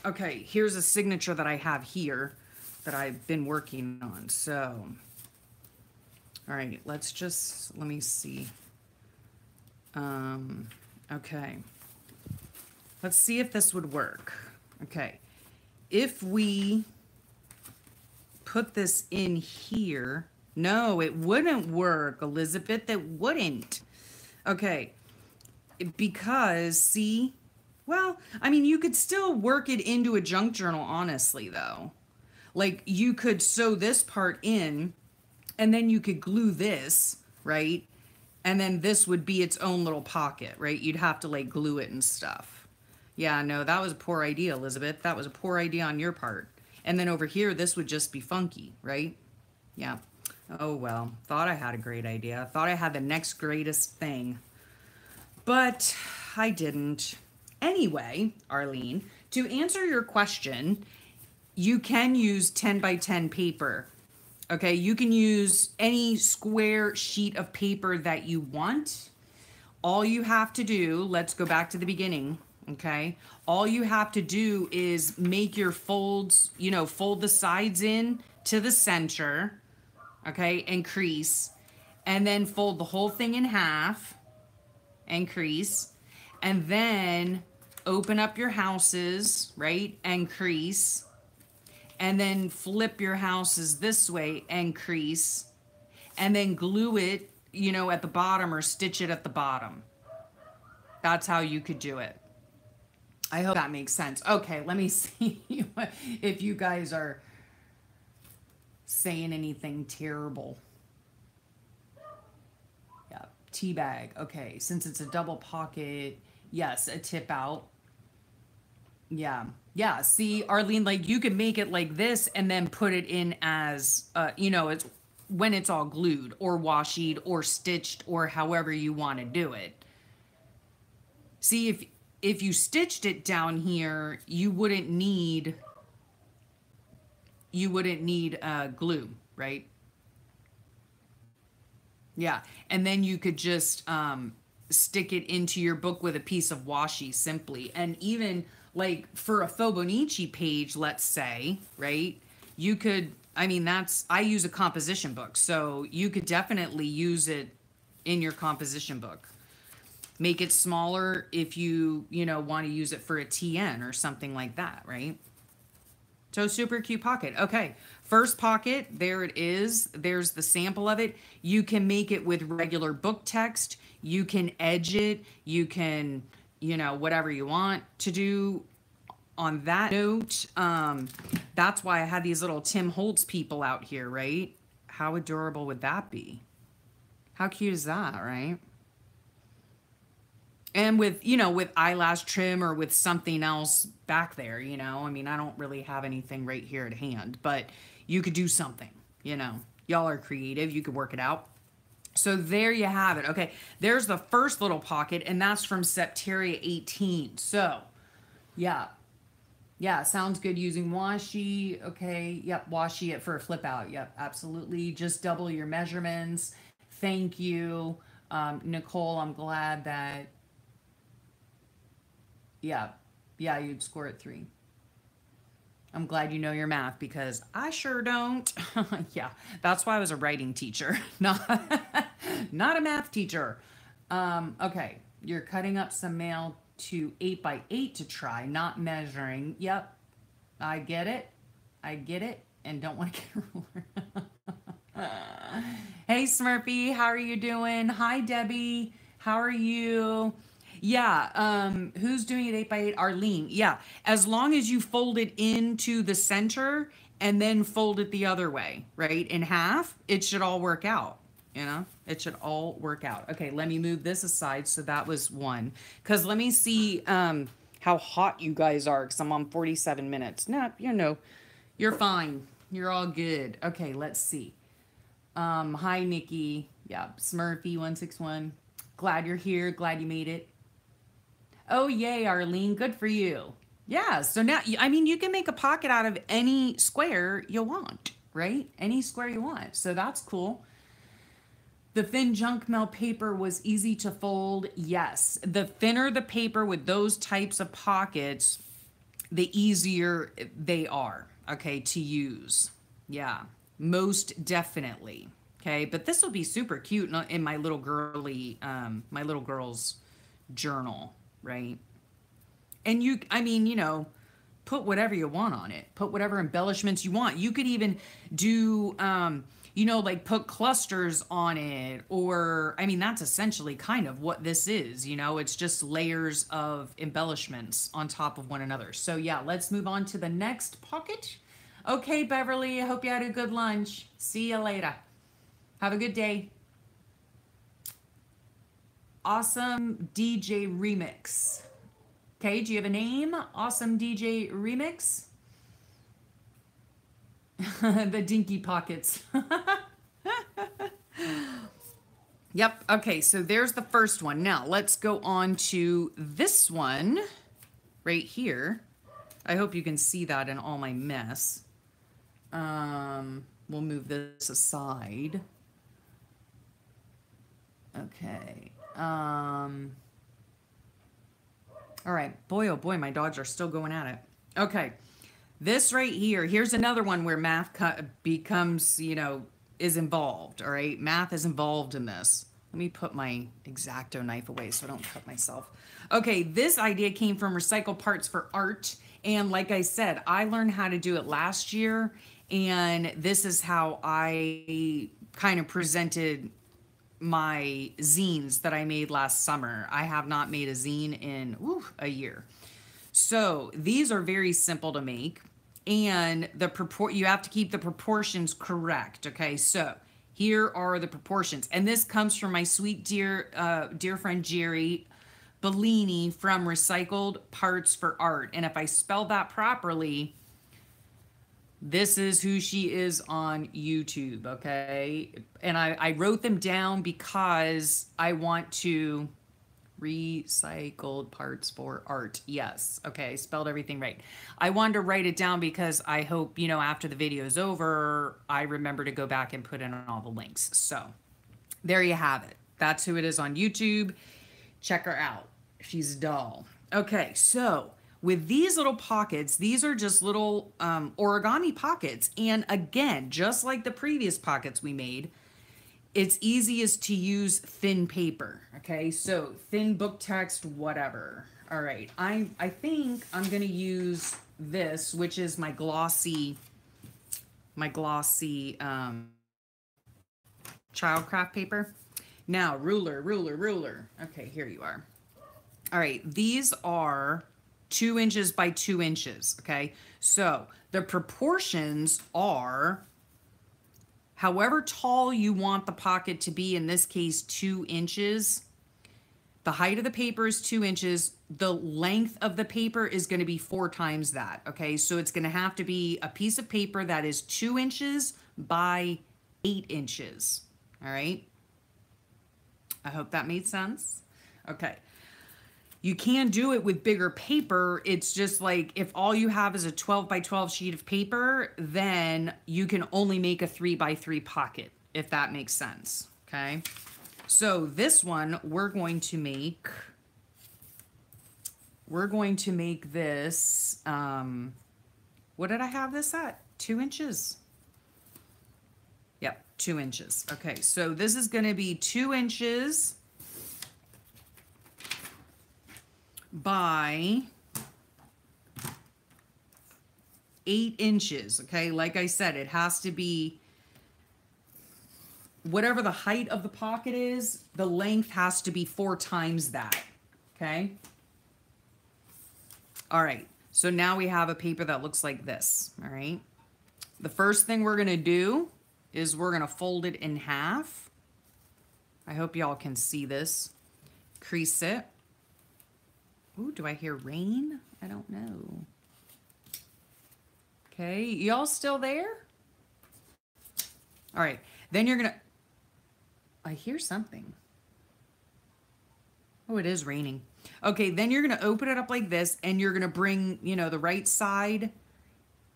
Okay, here's a signature that I have here that I've been working on. So, all right, let me see. Okay. Let's see if this would work. Okay. If we put this in here, no, it wouldn't work, Elizabeth, it wouldn't. Okay. Because, see, well, I mean, you could still work it into a junk journal, honestly, though. Like, you could sew this part in, and then you could glue this, right? And then this would be its own little pocket, right? You'd have to, like, glue it and stuff. Yeah, no, that was a poor idea, Elizabeth. That was a poor idea on your part. And then over here, this would just be funky, right? Yeah. Oh, well, thought I had a great idea. Thought I had the next greatest thing. But I didn't. Anyway, Arlene, to answer your question, you can use 10 by 10 paper. Okay, you can use any square sheet of paper that you want. All you have to do, let's go back to the beginning, okay? All you have to do is make your folds, you know, fold the sides in to the center, okay, and crease, and then fold the whole thing in half and crease, and then open up your houses, right, and crease, and then flip your houses this way and crease, and then glue it, you know, at the bottom or stitch it at the bottom. That's how you could do it. I hope that makes sense. Okay, let me see if you guys are saying anything terrible. Yeah, tea bag. Okay, since it's a double pocket, yes, a tip out. Yeah. Yeah, see, Arlene, like you could make it like this and then put it in as, you know, it's when it's all glued or washied or stitched or however you want to do it. See, if you stitched it down here, you wouldn't need glue, right? Yeah, and then you could just stick it into your book with a piece of washi simply. And even like for a Fibonacci page, let's say, right? You could, I mean, I use a composition book, so you could definitely use it in your composition book. Make it smaller if you, want to use it for a TN or something like that, right? So super cute pocket. Okay, first pocket, there it is. There's the sample of it. You can make it with regular book text. You can edge it. You can, whatever you want to do. On that note, that's why I had these little Tim Holtz people out here, right? How adorable would that be? How cute is that, right? And with, with eyelash trim or with something else back there, I mean, I don't really have anything right here at hand, but you could do something, Y'all are creative. You could work it out. So there you have it. Okay, there's the first little pocket, and that's from Septeria 18. So, yeah. Yeah, sounds good using washi. Okay, yep, washi it for a flip out. Yep, absolutely. Just double your measurements. Thank you. Nicole, I'm glad that... Yeah, you'd score it 3. I'm glad you know your math because I sure don't. Yeah, that's why I was a writing teacher, not a math teacher. Okay, you're cutting up some mail to 8x8 to try, not measuring. Yep, I get it, and don't want to get a ruler. Hey Smurfy, how are you doing? Hi Debbie, how are you? Yeah, who's doing it 8x8? Arlene. Yeah, as long as you fold it into the center and then fold it the other way, right? In half, it should all work out, It should all work out. Okay, let me move this aside. So that was 1. Because let me see how hot you guys are because I'm on 47 minutes. No, you're fine. You're all good. Okay, let's see. Hi, Nikki. Yeah, Smurfy161. Glad you're here. Glad you made it. Oh, yay, Arlene. Good for you. Yeah, so now, I mean, you can make a pocket out of any square you want, right? Any square you want. So that's cool. The thin junk mail paper was easy to fold. Yes, the thinner the paper with those types of pockets, the easier they are, okay, to use. Yeah, most definitely. Okay, but this will be super cute in my little girly, my little girl's journal, right? And put whatever you want on it. Put whatever embellishments you want. You could even do, like put clusters on it, or, I mean, that's essentially kind of what this is, it's just layers of embellishments on top of one another. So yeah, let's move on to the next pocket. Okay, Beverly, I hope you had a good lunch. See you later. Have a good day. Awesome DJ Remix. Okay, do you have a name? Awesome DJ Remix. The dinky pockets. Yep, okay, so there's the first one. Now, let's go on to this one right here. I hope you can see that in all my mess. We'll move this aside. Okay. All right, boy, oh boy, my dogs are still going at it. Okay, this right here, here's another one where math becomes, is involved, all right? Math is involved in this. Let me put my X-Acto knife away so I don't cut myself. Okay, this idea came from Recycled Parts for Art. And like I said, I learned how to do it last year. And this is how I kind of presented my zines that I made last summer. I have not made a zine in a year. So these are very simple to make, and you have to keep the proportions correct. Okay, so here are the proportions, and this comes from my sweet dear friend Jerry Bellini from Recycled Parts for Art. And if I spell that properly, this is who she is on YouTube, okay? And I wrote them down because I want to... Recycled Parts for Art. Yes, okay, spelled everything right. I wanted to write it down because I hope, after the video is over, I remember to go back and put in all the links. So there you have it. That's who it is on YouTube. Check her out. She's a doll. Okay, so... with these little pockets, these are just little origami pockets. And again, just like the previous pockets we made, it's easiest to use thin paper. Okay, so thin book text, whatever. All right, I think I'm gonna use this, which is my glossy childcraft paper. Now, ruler. Okay, here you are. All right, these are 2 inches by 2 inches. Okay, so the proportions are however tall you want the pocket to be, in this case, 2 inches. The height of the paper is 2 inches. The length of the paper is going to be 4 times that. Okay, so it's going to have to be a piece of paper that is 2 inches by 8 inches. All right. I hope that made sense. Okay. You can do it with bigger paper. It's just like if all you have is a 12 by 12 sheet of paper, then you can only make a 3 by 3 pocket, if that makes sense. Okay. So this one, we're going to make this, what did I have this at? 2 inches. Yep, 2 inches. Okay, so this is going to be 2 inches by 8 inches. Okay, like I said, it has to be whatever the height of the pocket is, the length has to be 4 times that. Okay. All right. So now we have a paper that looks like this. All right. The first thing we're going to do is we're going to fold it in half. I hope y'all can see this. Crease it. Ooh, do I hear rain? I don't know. Okay. Y'all still there? All right. Then you're going to, I hear something. Oh, it is raining. Okay, then you're going to open it up like this, and you're going to bring, the right side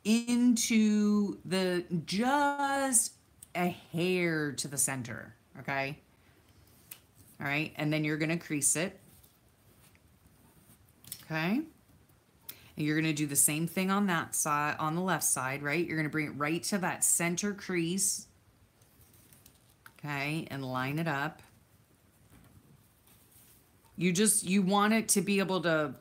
into the, just a hair to the center, okay? All right, and then you're going to crease it. Okay? And you're going to do the same thing on that side, on the left side, right? You're going to bring it right to that center crease. Okay, and line it up. You want it to be able to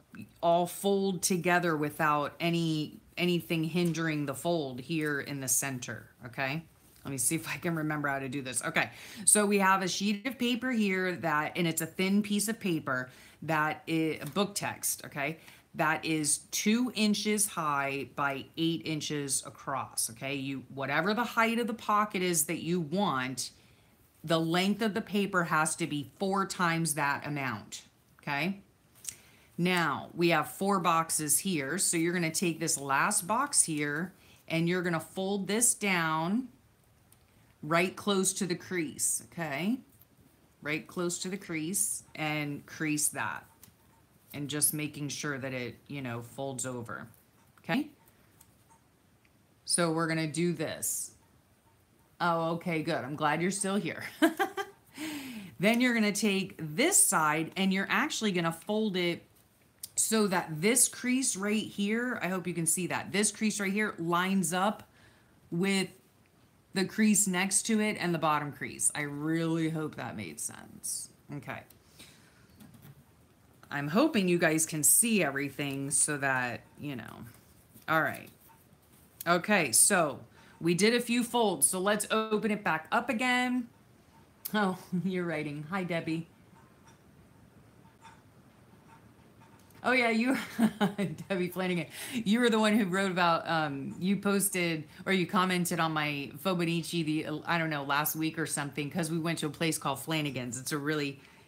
all fold together without anything hindering the fold here in the center, okay? Let me see if I can remember how to do this. Okay, so we have a sheet of paper here and it's a thin piece of paper that is book text, okay? That is 2 inches high by 8 inches across, okay? Whatever the height of the pocket is that you want, the length of the paper has to be 4 times that amount, okay? Now, we have 4 boxes here, so you're going to take this last box here, and you're going to fold this down right close to the crease, okay? Right close to the crease, and crease that. And just making sure that it, folds over, okay? So we're going to do this. Oh, okay, good. I'm glad you're still here. Then you're going to take this side and you're actually going to fold it so that this crease right here, I hope you can see that, this crease right here lines up with the crease next to it and the bottom crease. I really hope that made sense. Okay. I'm hoping you guys can see everything so that, All right. Okay, so we did a few folds, so let's open it back up again. Oh, you're writing. Hi, Debbie. Oh, yeah, you, Debbie Flanagan, you were the one who wrote about, you posted or you commented on my Fobonichi, I don't know, last week or something, because we went to a place called Flanagan's.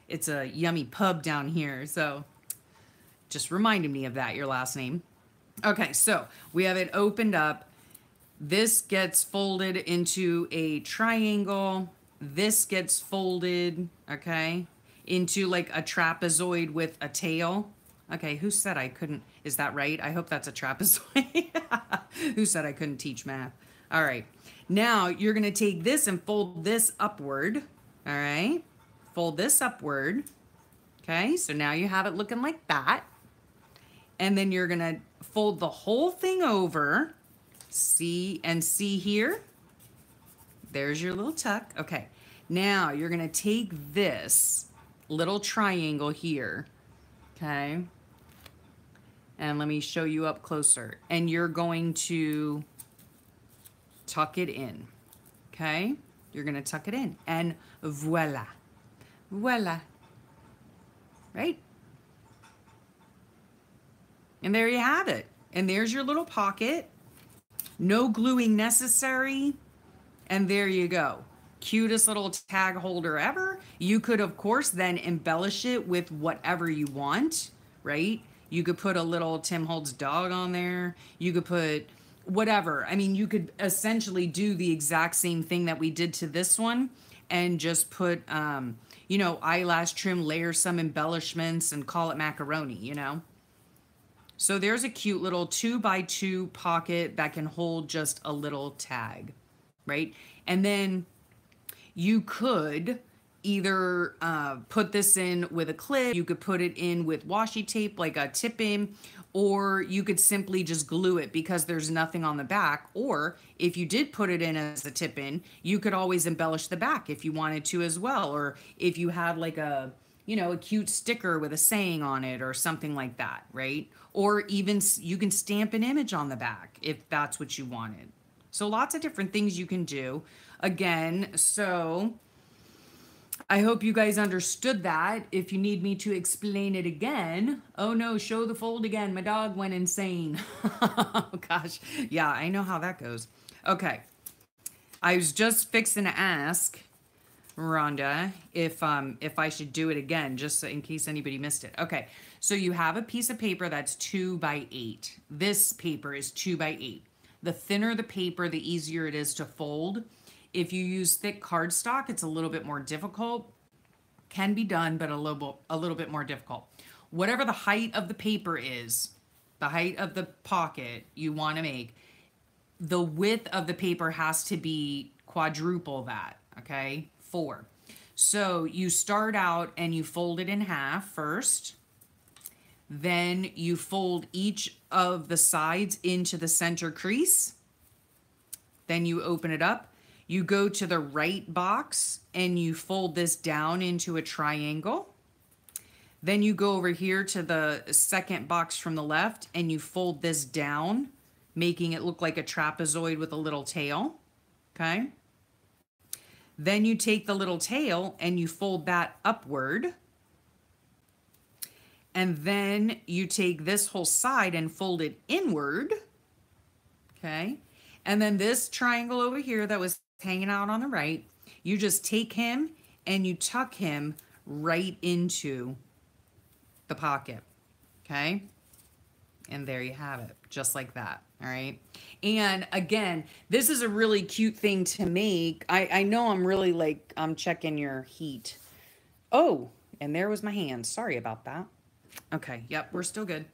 It's a yummy pub down here. So just reminded me of that, your last name. Okay, so we have it opened up. This gets folded into a triangle. This gets folded, okay, into like a trapezoid with a tail. Okay, who said I couldn't? Is that right? I hope that's a trapezoid. Who said I couldn't teach math? All right. Now you're going to take this and fold this upward. All right. Fold this upward. Okay, so now you have it looking like that. And then you're going to fold the whole thing over. See here? There's your little tuck. Okay. Now you're going to take this little triangle here, okay? And let me show you up closer. And you're going to tuck it in, okay? You're going to tuck it in. And voila. Voila. Right? And there you have it. And there's your little pocket. No gluing necessary. And there you go. Cutest little tag holder ever. You could, of course, then embellish it with whatever you want, right? You could put a little Tim Holtz dog on there. You could put whatever. I mean, you could essentially do the exact same thing that we did to this one and just put, you know, eyelash trim, layer some embellishments and call it macaroni, you know? So there's a cute little 2x2 pocket that can hold just a little tag, right? And then you could either put this in with a clip, you could put it in with washi tape, like a tip in, or you could simply just glue it because there's nothing on the back. Or if you did put it in as a tip in, you could always embellish the back if you wanted to as well. Or if you had like a, you know, a cute sticker with a saying on it or something like that, right? Or even you can stamp an image on the back if that's what you wanted. So lots of different things you can do. Again, so I hope you guys understood that. If you need me to explain it again, oh no, show the fold again. My dog went insane. Oh gosh. Yeah, I know how that goes. Okay. I was just fixing to ask Rhonda if I should do it again, just so in case anybody missed it. Okay. So you have a piece of paper that's 2x8. This paper is 2x8. The thinner the paper, the easier it is to fold. If you use thick cardstock, it's a little bit more difficult. Can be done, but a little bit more difficult. Whatever the height of the paper is, the height of the pocket you want to make, the width of the paper has to be quadruple that, okay? 4. So you start out and you fold it in half first. Then you fold each of the sides into the center crease. Then you open it up. You go to the right box and you fold this down into a triangle. Then you go over here to the second box from the left and you fold this down, making it look like a trapezoid with a little tail, okay? Then you take the little tail and you fold that upward. And then you take this whole side and fold it inward, okay? And then this triangle over here that was hanging out on the right, you just take him and you tuck him right into the pocket, okay? And there you have it, just like that, all right? And again, this is a really cute thing to make. I know I'm really like, I'm checking your heat. Oh, and there was my hand. Sorry about that. Okay, yep, we're still good.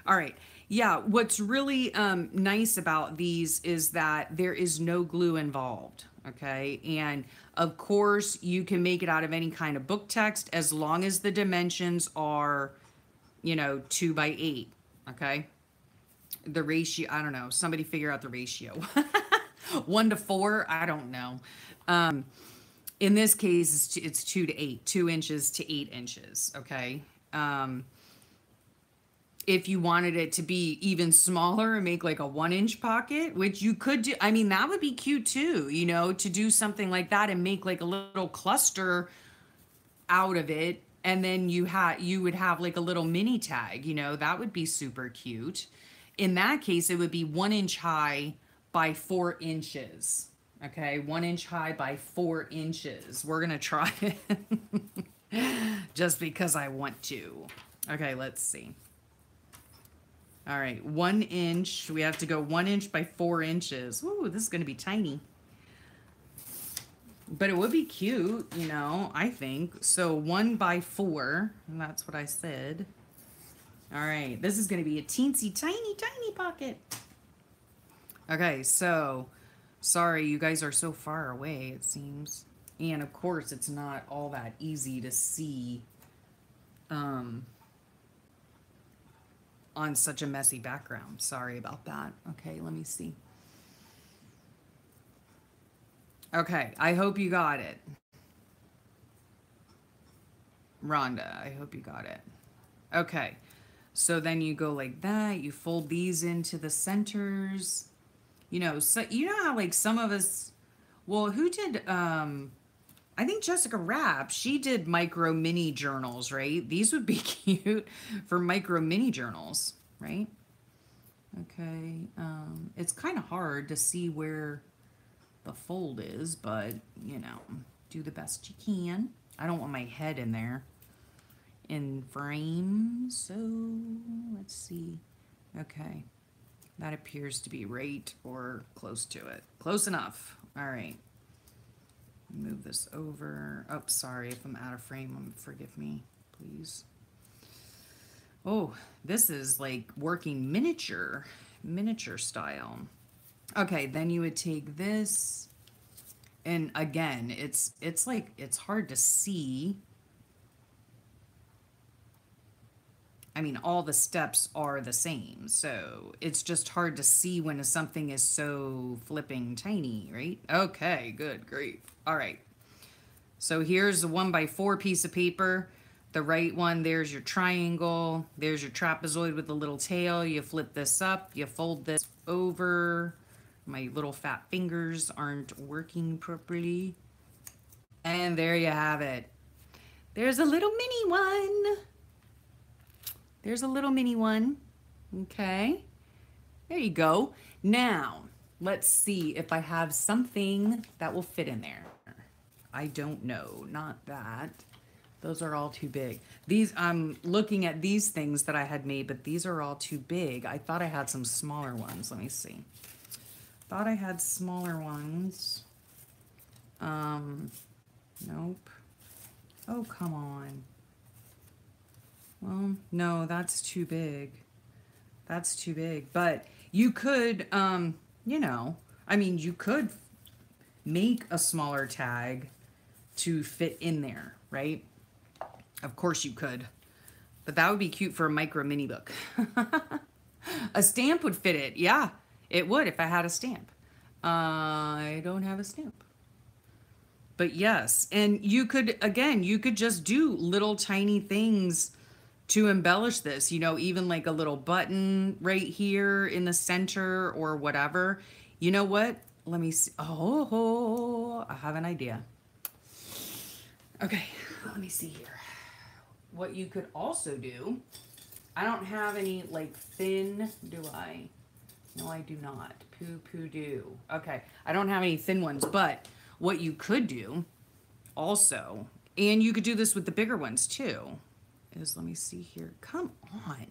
All right. Yeah, what's really nice about these is that there is no glue involved, okay? And of course, you can make it out of any kind of book text as long as the dimensions are, you know, 2x8, okay? The ratio, I don't know. Somebody figure out the ratio. 1 to 4, I don't know. In this case, it's 2 to 8, 2 inches to 8 inches, okay? If you wanted it to be even smaller and make like a 1-inch pocket, which you could do, I mean, that would be cute too, you know, to do something like that and make like a little cluster out of it. And then you would have like a little mini tag, you know, that would be super cute. In that case, it would be 1 inch high by 4 inches. Okay, 1 inch high by 4 inches. We're gonna try it just because I want to. Okay, let's see. All right, 1 inch. We have to go 1 inch by 4 inches. Ooh, this is gonna be tiny. But it would be cute, you know, I think. So 1 by 4, and that's what I said. All right, this is gonna be a teensy tiny, tiny pocket. Okay, so sorry, you guys are so far away, it seems. And of course, it's not all that easy to see on such a messy background. Sorry about that. Okay, let me see. Okay, I hope you got it. Rhonda, I hope you got it. Okay. So then you go like that. You fold these into the centers. You know, so you know how like some of us, well, who did I think Jessica Rapp, she did micro mini journals, right? These would be cute for micro mini journals, right? Okay. It's kind of hard to see where the fold is, but you know, do the best you can. I don't want my head in there in frame, so let's see. Okay, that appears to be right or close to it. Close enough. All right. Move this over. Oh, sorry if I'm out of frame. Forgive me, please. Oh, this is like working miniature style. Okay, then you would take this, and again, it's like it's hard to see. I mean, all the steps are the same, so it's just hard to see when something is so flipping tiny, right? Okay, good, great. All right. So here's a 1x4 piece of paper. The right one, there's your triangle. There's your trapezoid with the little tail. You flip this up, you fold this over. My little fat fingers aren't working properly. And there you have it. There's a little mini one. There's a little mini one. Okay. There you go. Now, let's see if I have something that will fit in there. I don't know. Not that. Those are all too big. These, I'm looking at these things that I had made, but these are all too big. I thought I had some smaller ones. Let me see. Thought I had smaller ones. Nope. Oh, come on. Well, no, that's too big. That's too big. But you could, you know, I mean, you could make a smaller tag to fit in there, right? Of course you could. But that would be cute for a micro mini book. A stamp would fit it. Yeah, it would if I had a stamp. I don't have a stamp. But yes, and you could, again, you could just do little tiny things to embellish this, you know, even like a little button right here in the center or whatever. You know what? Let me see. Oh, I have an idea. Okay, let me see here. What you could also do, I don't have any like thin, do I? No, I do not. Do. Okay, I don't have any thin ones, but what you could do also, and you could do this with the bigger ones too, is, let me see here. Come on,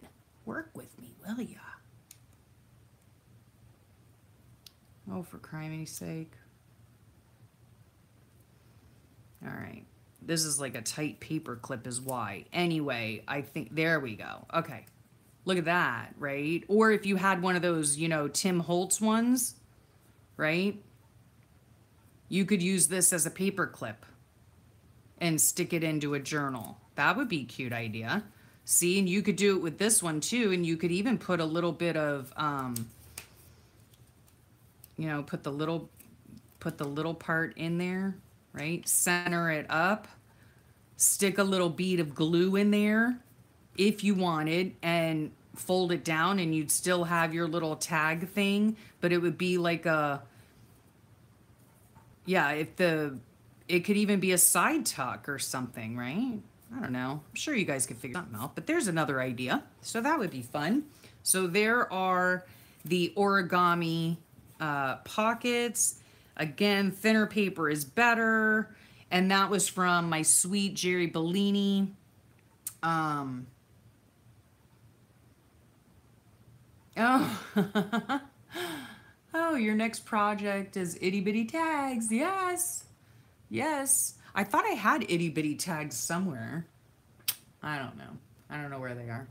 work with me, will ya? Oh, for criminy sake. All right. This is like a tight paper clip is why. Anyway, I think, there we go. Okay. Look at that, right? Or if you had one of those, you know, Tim Holtz ones, right? You could use this as a paper clip and stick it into a journal. That would be a cute idea. See, and you could do it with this one too, and you could even put a little bit of, you know, put the little part in there, right? Center it up, stick a little bead of glue in there if you wanted, and fold it down, and you'd still have your little tag thing, but it would be like a, yeah, it could even be a side tuck or something, right? I don't know. I'm sure you guys could figure something out, but there's another idea. So that would be fun. So there are the origami pockets. Again, thinner paper is better. And that was from my sweet Jerry Bellini. Oh, oh, your next project is itty bitty tags. Yes. Yes. I thought I had itty bitty tags somewhere. I don't know. I don't know where they are.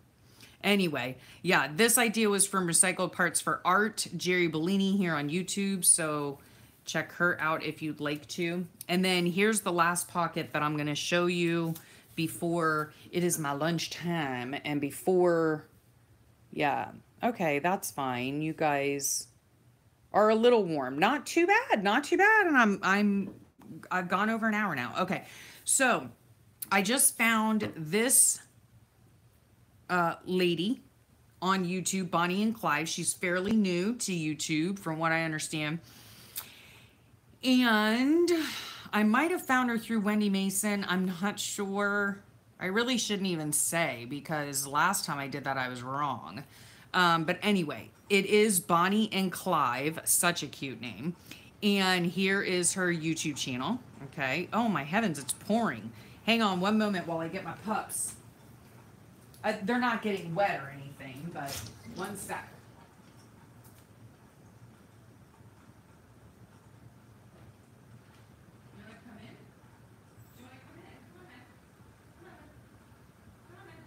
Anyway, yeah, this idea was from Recycled Parts for Art, Jerry Bellini here on YouTube. So check her out if you'd like to. And then here's the last pocket that I'm going to show you before it is my lunchtime and before, yeah. Okay, that's fine. You guys are a little warm. Not too bad. Not too bad. And I've gone over an hour now. Okay. So I just found this lady on YouTube, Bonnie and Clyde. She's fairly new to YouTube, from what I understand. And I might have found her through Wendy Mason. I'm not sure. I really shouldn't even say, because last time I did that, I was wrong. But anyway, it is Bonnie and Clive. Such a cute name. And here is her YouTube channel. Okay. Oh my heavens, it's pouring. Hang on one moment while I get my pups. They're not getting wet or anything, but one sec. You want to come in? Do you want to come in? Come on in. Come on in. Come on in.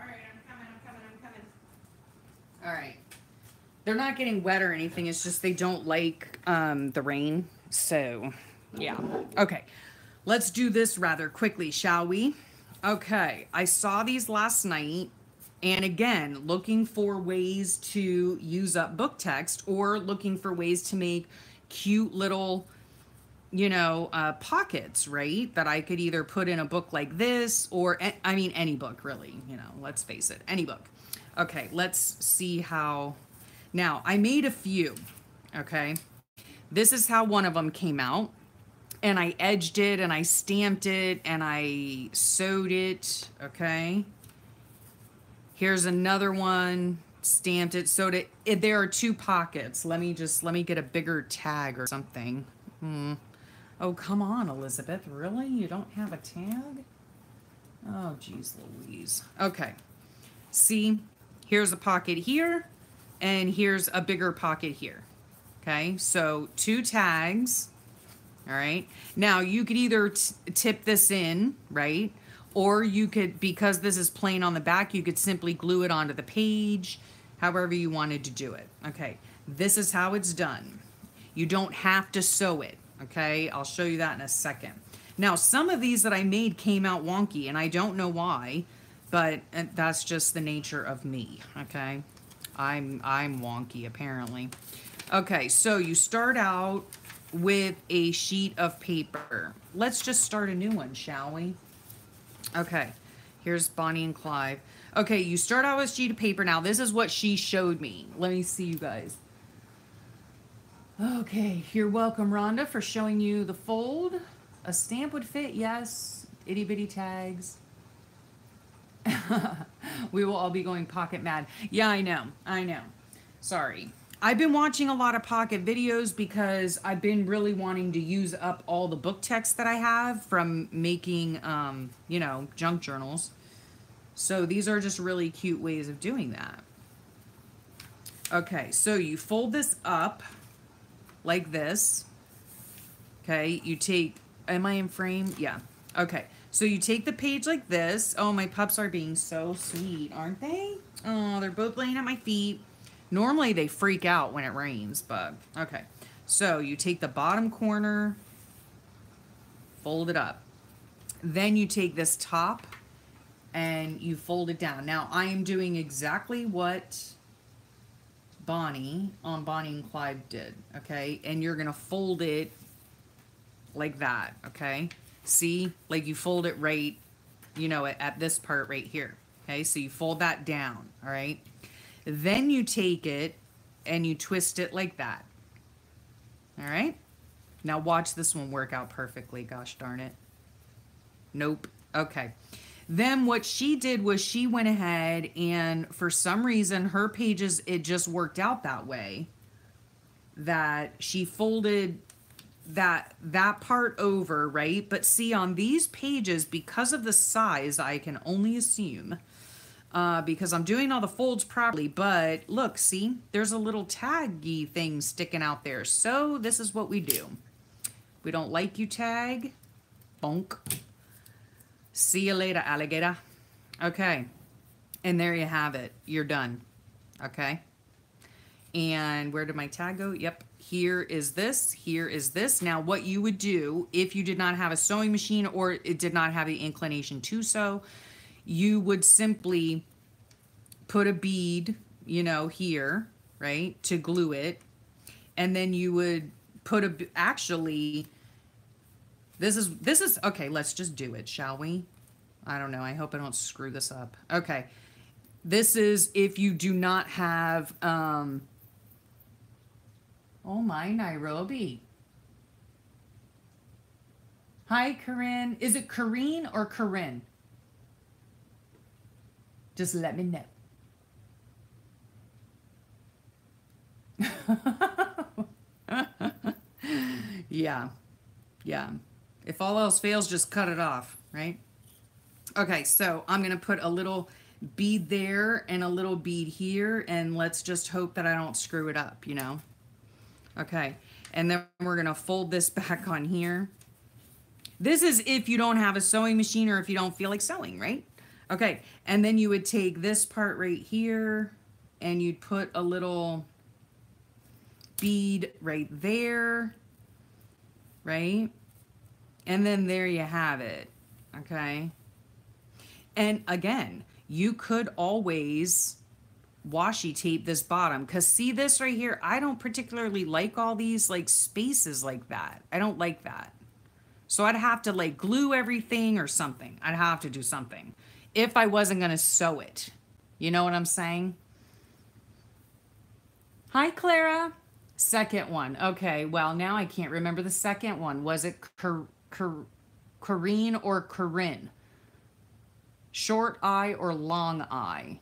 All right, I'm coming. All right. They're not getting wet or anything. It's just they don't like the rain. So, yeah. Okay. Let's do this rather quickly, shall we? Okay. I saw these last night. And again, looking for ways to use up book text, or looking for ways to make cute little, pockets, right? That I could either put in a book like this, or, I mean, any book, really. Let's face it. Any book. Okay. Let's see how... Now, I made a few, okay? This is how one of them came out. And I edged it, and I stamped it, and I sewed it, okay? Here's another one, stamped it, sewed it. There are 2 pockets. Let me get a bigger tag or something. Oh, come on, Elizabeth. Really? You don't have a tag? Oh, geez Louise. Okay. See, here's a pocket here. And here's a bigger pocket here. Okay, so 2 tags. All right. Now you could either tip this in, right? Or you could, because this is plain on the back, you could simply glue it onto the page, however you wanted to do it. Okay, this is how it's done. You don't have to sew it. Okay, I'll show you that in a second. Now, some of these that I made came out wonky, and I don't know why, but that's just the nature of me. Okay. I'm wonky, apparently. Okay, so you start out with a sheet of paper. Let's just start a new one, shall we? Okay, here's Bonnie and Clive. Okay, you start out with a sheet of paper. Now, this is what she showed me. Let me see you guys. Okay, you're welcome, Rhonda, for showing you the fold. A stamp would fit, yes. Itty bitty tags. We will all be going pocket mad. Yeah, I know. Sorry. I've been watching a lot of pocket videos because I've been really wanting to use up all the book text that I have from making, junk journals. So these are just really cute ways of doing that. Okay, so you fold this up like this. Okay, you take, am I in frame? Yeah. Okay. So you take the page like this. Oh, my pups are being so sweet, aren't they? Oh, they're both laying at my feet. Normally they freak out when it rains, but okay. So you take the bottom corner, fold it up. Then you take this top and you fold it down. Now I am doing exactly what Bonnie and Clyde did, okay? And you're gonna fold it like that, okay? See, like you fold it right, at this part right here. Okay, so you fold that down, all right? Then you take it and you twist it like that. All right? Now watch this one work out perfectly, gosh darn it. Nope. Okay. Then what she did was she went ahead and for some reason her pages, it just worked out that way, that she folded that part over, right? But see, on these pages, because of the size, I can only assume, because I'm doing all the folds properly, but look, see, there's a little taggy thing sticking out there. So this is what we do. We don't like you, tag. Bonk. See you later, alligator. Okay. And there you have it. You're done. Okay. And where did my tag go? Yep. Here is this. Here is this. Now, what you would do if you did not have a sewing machine or it did not have the inclination to sew, you would simply put a bead, here, right, to glue it. And then you would put actually, This is okay, let's just do it, shall we? I don't know. I hope I don't screw this up. Okay. This is if you do not have oh my, Nairobi. Hi, Corinne. Is it Corinne or Corinne? Just let me know. Yeah. Yeah. If all else fails, just cut it off, right? Okay, so I'm going to put a little bead there and a little bead here, and let's just hope that I don't screw it up, you know? Okay, and then we're going to fold this back on here. This is if you don't have a sewing machine or if you don't feel like sewing, right? Okay, and then you would take this part right here and you'd put a little bead right there, right? And then there you have it, okay? And again, you could always washi tape this bottom, because see this right here? I don't particularly like all these like spaces like that. I don't like that. So I'd have to like glue everything or something. I'd have to do something if I wasn't going to sew it. You know what I'm saying? Hi, Clara. Second one. Okay, well, now I can't remember the second one. Was it Corinne or Corinne? Short I or long I?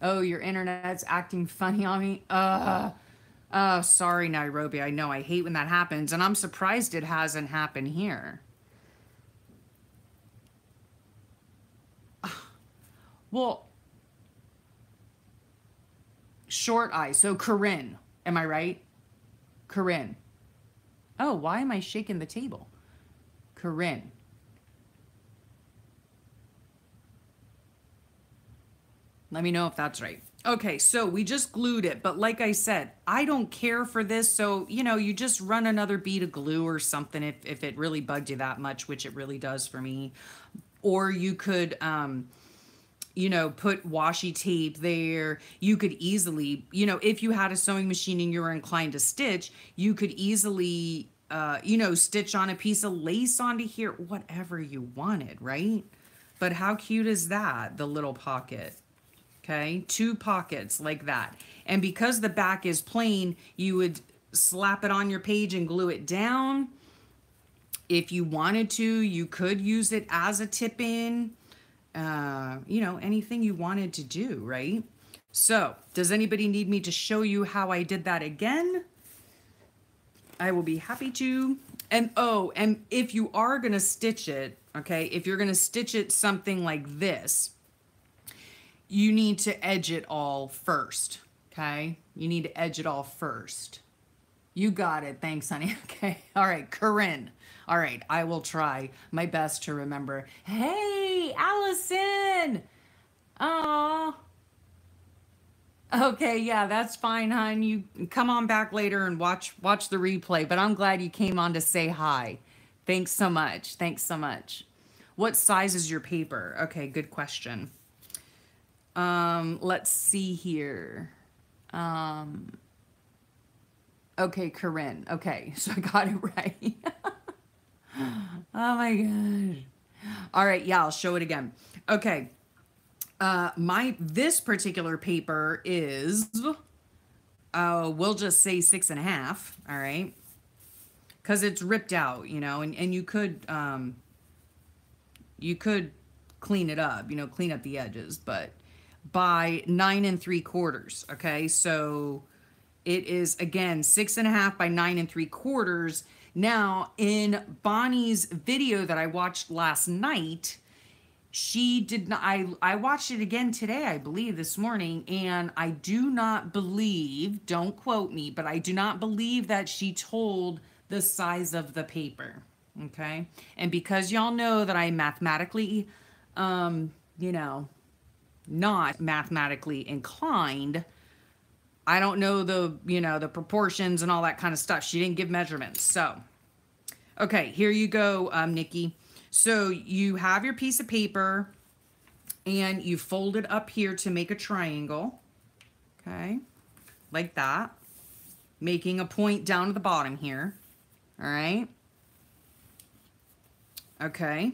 Oh, your internet's acting funny on me. Oh, sorry, Nairobi. I know I hate when that happens, and I'm surprised it hasn't happened here. Well, short I. So Corinne. Am I right? Corinne. Oh, why am I shaking the table? Corinne. Let me know if that's right. Okay, so we just glued it, but like I said, I don't care for this, so, you know, you just run another bead of glue or something if it really bugged you that much, which it really does for me. Or you could, you know, put washi tape there. You could easily, you know, if you had a sewing machine and you were inclined to stitch, you could easily, you know, stitch on a piece of lace onto here, whatever you wanted, right? But how cute is that, the little pocket? Okay, 2 pockets like that. And because the back is plain, you would slap it on your page and glue it down. If you wanted to, you could use it as a tip-in. You know, anything you wanted to do, right? So, does anybody need me to show you how I did that again? I will be happy to. And oh, and if you are going to stitch it, okay, if you're going to stitch it something like this, you need to edge it all first, okay? You need to edge it all first. You got it. Thanks, honey. Okay. All right, Corinne. All right, I will try my best to remember. Hey, Allison. Oh. Okay, yeah, that's fine, hon. You come on back later and watch the replay, but I'm glad you came on to say hi. Thanks so much. Thanks so much. What size is your paper? Okay, good question. Let's see here. Okay, Corinne. Okay, so I got it right. Oh my gosh. All right, yeah, I'll show it again. Okay. This particular paper is, we'll just say 6.5. All right. Cause it's ripped out, you know, and you could clean it up, you know, clean up the edges, but by 9 3/4. Okay. So it is again, 6.5 by 9 3/4. Now in Bonnie's video that I watched last night, she did not, I watched it again today, I believe this morning, and I do not believe, don't quote me, but I do not believe that she told the size of the paper. Okay. And because y'all know that I'm mathematically, you know, not mathematically inclined, I don't know the, you know, the proportions and all that kind of stuff. She didn't give measurements. So, okay, here you go, Nikki. So you have your piece of paper and you fold it up here to make a triangle. Okay. like that, making a point down at the bottom here. All right. Okay.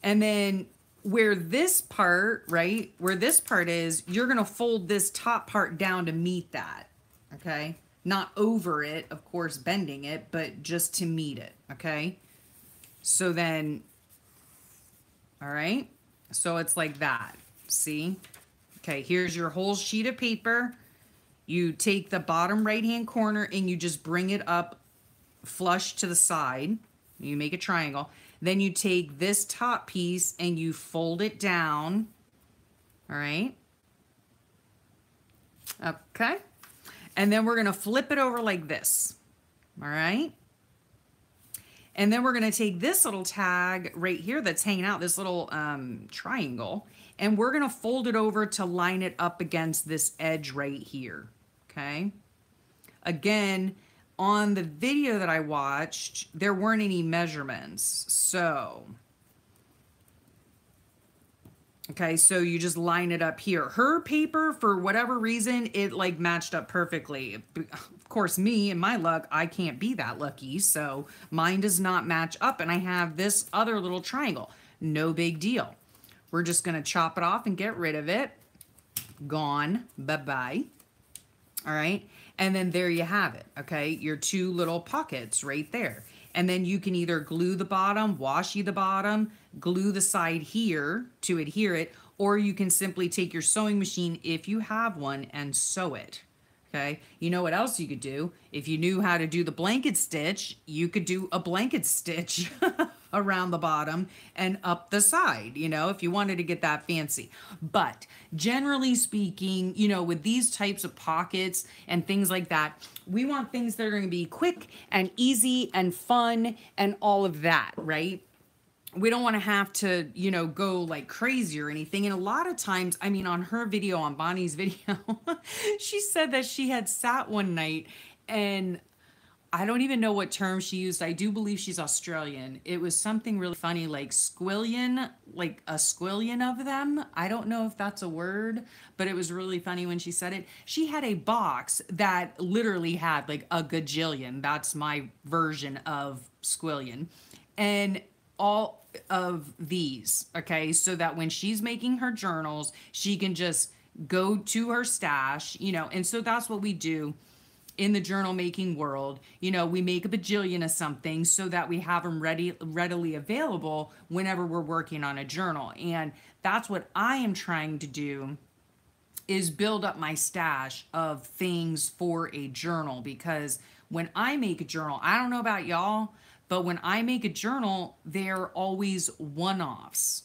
And then where this part, right, where this part is, you're going to fold this top part down to meet that. Okay. Not over it, of course, bending it, but just to meet it. Okay. So then, all right. So it's like that. See? Okay. Here's your whole sheet of paper. You take the bottom right-hand corner and you just bring it up flush to the side. You make a triangle. Then you take this top piece and you fold it down. All right. Okay. And then we're going to flip it over like this. All right. And then we're going to take this little tag right here that's hanging out, this little triangle, and we're going to fold it over to line it up against this edge right here. Okay. Again, on the video that I watched, there weren't any measurements. So, okay, so you just line it up here. Her paper, for whatever reason, it like matched up perfectly. Of course, me and my luck, I can't be that lucky. So mine does not match up. And I have this other little triangle. No big deal. We're just going to chop it off and get rid of it. Gone. Bye-bye. All right. And then there you have it. Okay. Your two little pockets right there. And then you can either glue the bottom, washi the bottom, glue the side here to adhere it, or you can simply take your sewing machine if you have one and sew it. Okay. You know what else you could do? If you knew how to do the blanket stitch, you could do a blanket stitch around the bottom and up the side, you know, if you wanted to get that fancy. But generally speaking, you know, with these types of pockets and things like that, we want things that are going to be quick and easy and fun and all of that, right? We don't want to have to, you know, go like crazy or anything. And a lot of times, I mean, on her video, on Bonnie's video, she said that she had sat one night and I don't even know what term she used. I do believe she's Australian. It was something really funny, like squillion, like a squillion of them. I don't know if that's a word, but it was really funny when she said it. She had a box that literally had like a gajillion. That's my version of squillion. And all of these, okay, so that when she's making her journals, she can just go to her stash, you know, and so that's what we do in the journal making world. You know, we make a bajillion of something so that we have them readily available whenever we're working on a journal. And that's what I am trying to do, is build up my stash of things for a journal. Because when I make a journal, I don't know about y'all, but when I make a journal, they're always one-offs.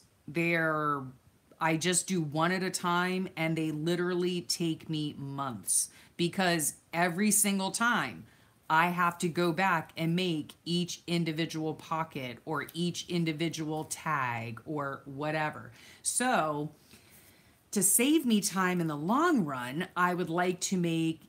I just do one at a time, and they literally take me months, because every single time I have to go back and make each individual pocket or each individual tag or whatever. So to save me time in the long run, I would like to make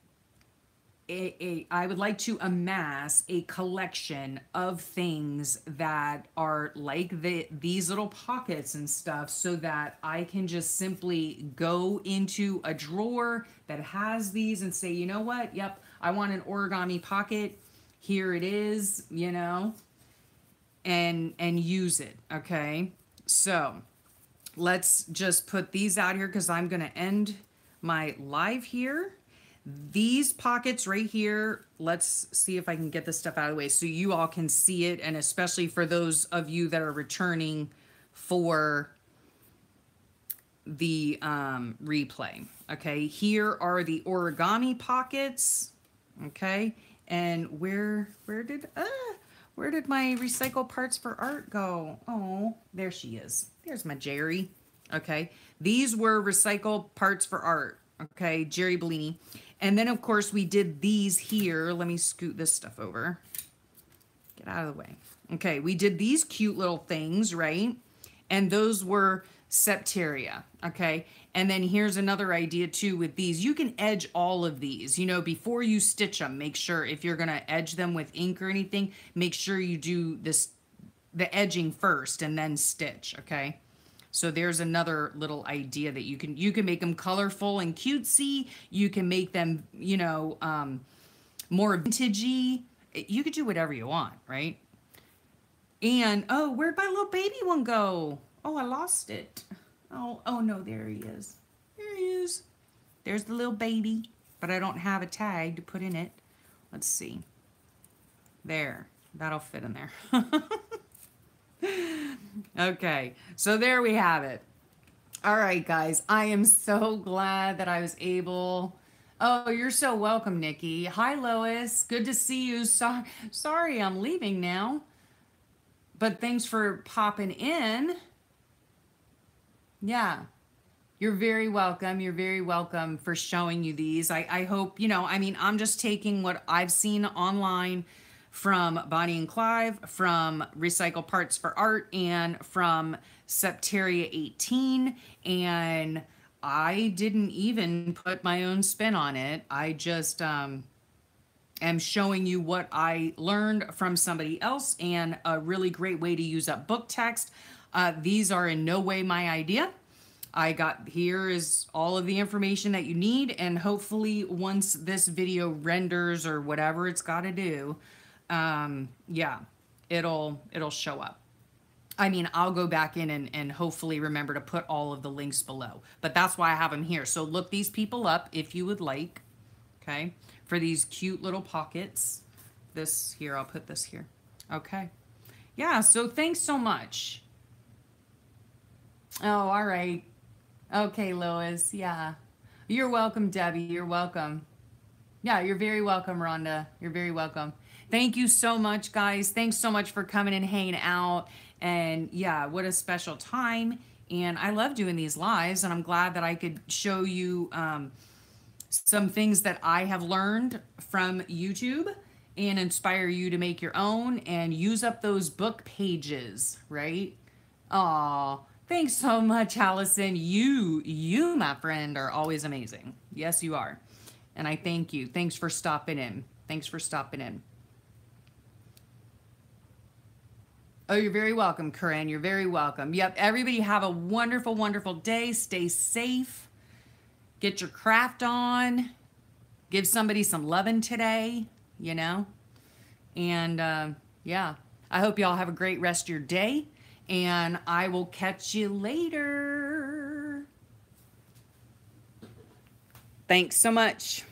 I would like to amass a collection of things that are like these little pockets and stuff, so that I can just simply go into a drawer that has these and say, you know what? Yep, I want an origami pocket. Here it is, you know, and use it. Okay. So let's just put these out here, because I'm going to end my live here. These pockets right here, let's see if I can get this stuff out of the way so you all can see it, and especially for those of you that are returning for the replay. Okay, here are the origami pockets. Okay, and where did my recycle parts for art go? Oh, there she is. There's my Jerry. Okay, these were recycled parts for art. Okay, Jerry Bellini. And then, of course, we did these here. Let me scoot this stuff over. Get out of the way. Okay, we did these cute little things, right? And those were septaria, okay? And then here's another idea, too, with these. You can edge all of these. You know, before you stitch them, make sure, if you're going to edge them with ink or anything, make sure you do the edging first and then stitch, okay? So there's another little idea that you can make them colorful and cutesy. You can make them, more vintagey. You could do whatever you want, right? And oh, where'd my little baby one go? Oh, I lost it. Oh no, there he is. There he is. There's the little baby, but I don't have a tag to put in it. Let's see. There, that'll fit in there. Okay, so there we have it. All right, guys, I am so glad that I was able. Oh, you're so welcome, Nikki. Hi, Lois. Good to see you. Sorry, I'm leaving now. But thanks for popping in. Yeah. You're very welcome. You're very welcome for showing you these. I hope, I'm just taking what I've seen online from Bonnie and Clive, from Recycle Parts for Art, and from Septeria 18. And I didn't even put my own spin on it. I just am showing you what I learned from somebody else and a really great way to use up book text. These are in no way my idea. Here is all of the information that you need, and hopefully once this video renders or whatever it's got to do, yeah, it'll show up. I mean, I'll go back in and hopefully remember to put all of the links below, but that's why I have them here. So look these people up if you would like, okay, for these cute little pockets. This here, I'll put this here. Okay. Yeah, so thanks so much. Oh, all right. Okay, Lois. Yeah. You're welcome, Debbie. You're welcome. Yeah, you're very welcome, Rhonda. You're very welcome. Thank you so much, guys. Thanks so much for coming and hanging out. And yeah, what a special time. And I love doing these lives, and I'm glad that I could show you some things that I have learned from YouTube and inspire you to make your own and use up those book pages, right? Aw. Thanks so much, Allison. You, my friend, are always amazing. Yes, you are. And I thank you. Thanks for stopping in. Thanks for stopping in. Oh, you're very welcome, Corinne. You're very welcome. Yep, everybody have a wonderful, wonderful day. Stay safe. Get your craft on. Give somebody some loving today, And, yeah, I hope y'all have a great rest of your day. And I will catch you later. Thanks so much.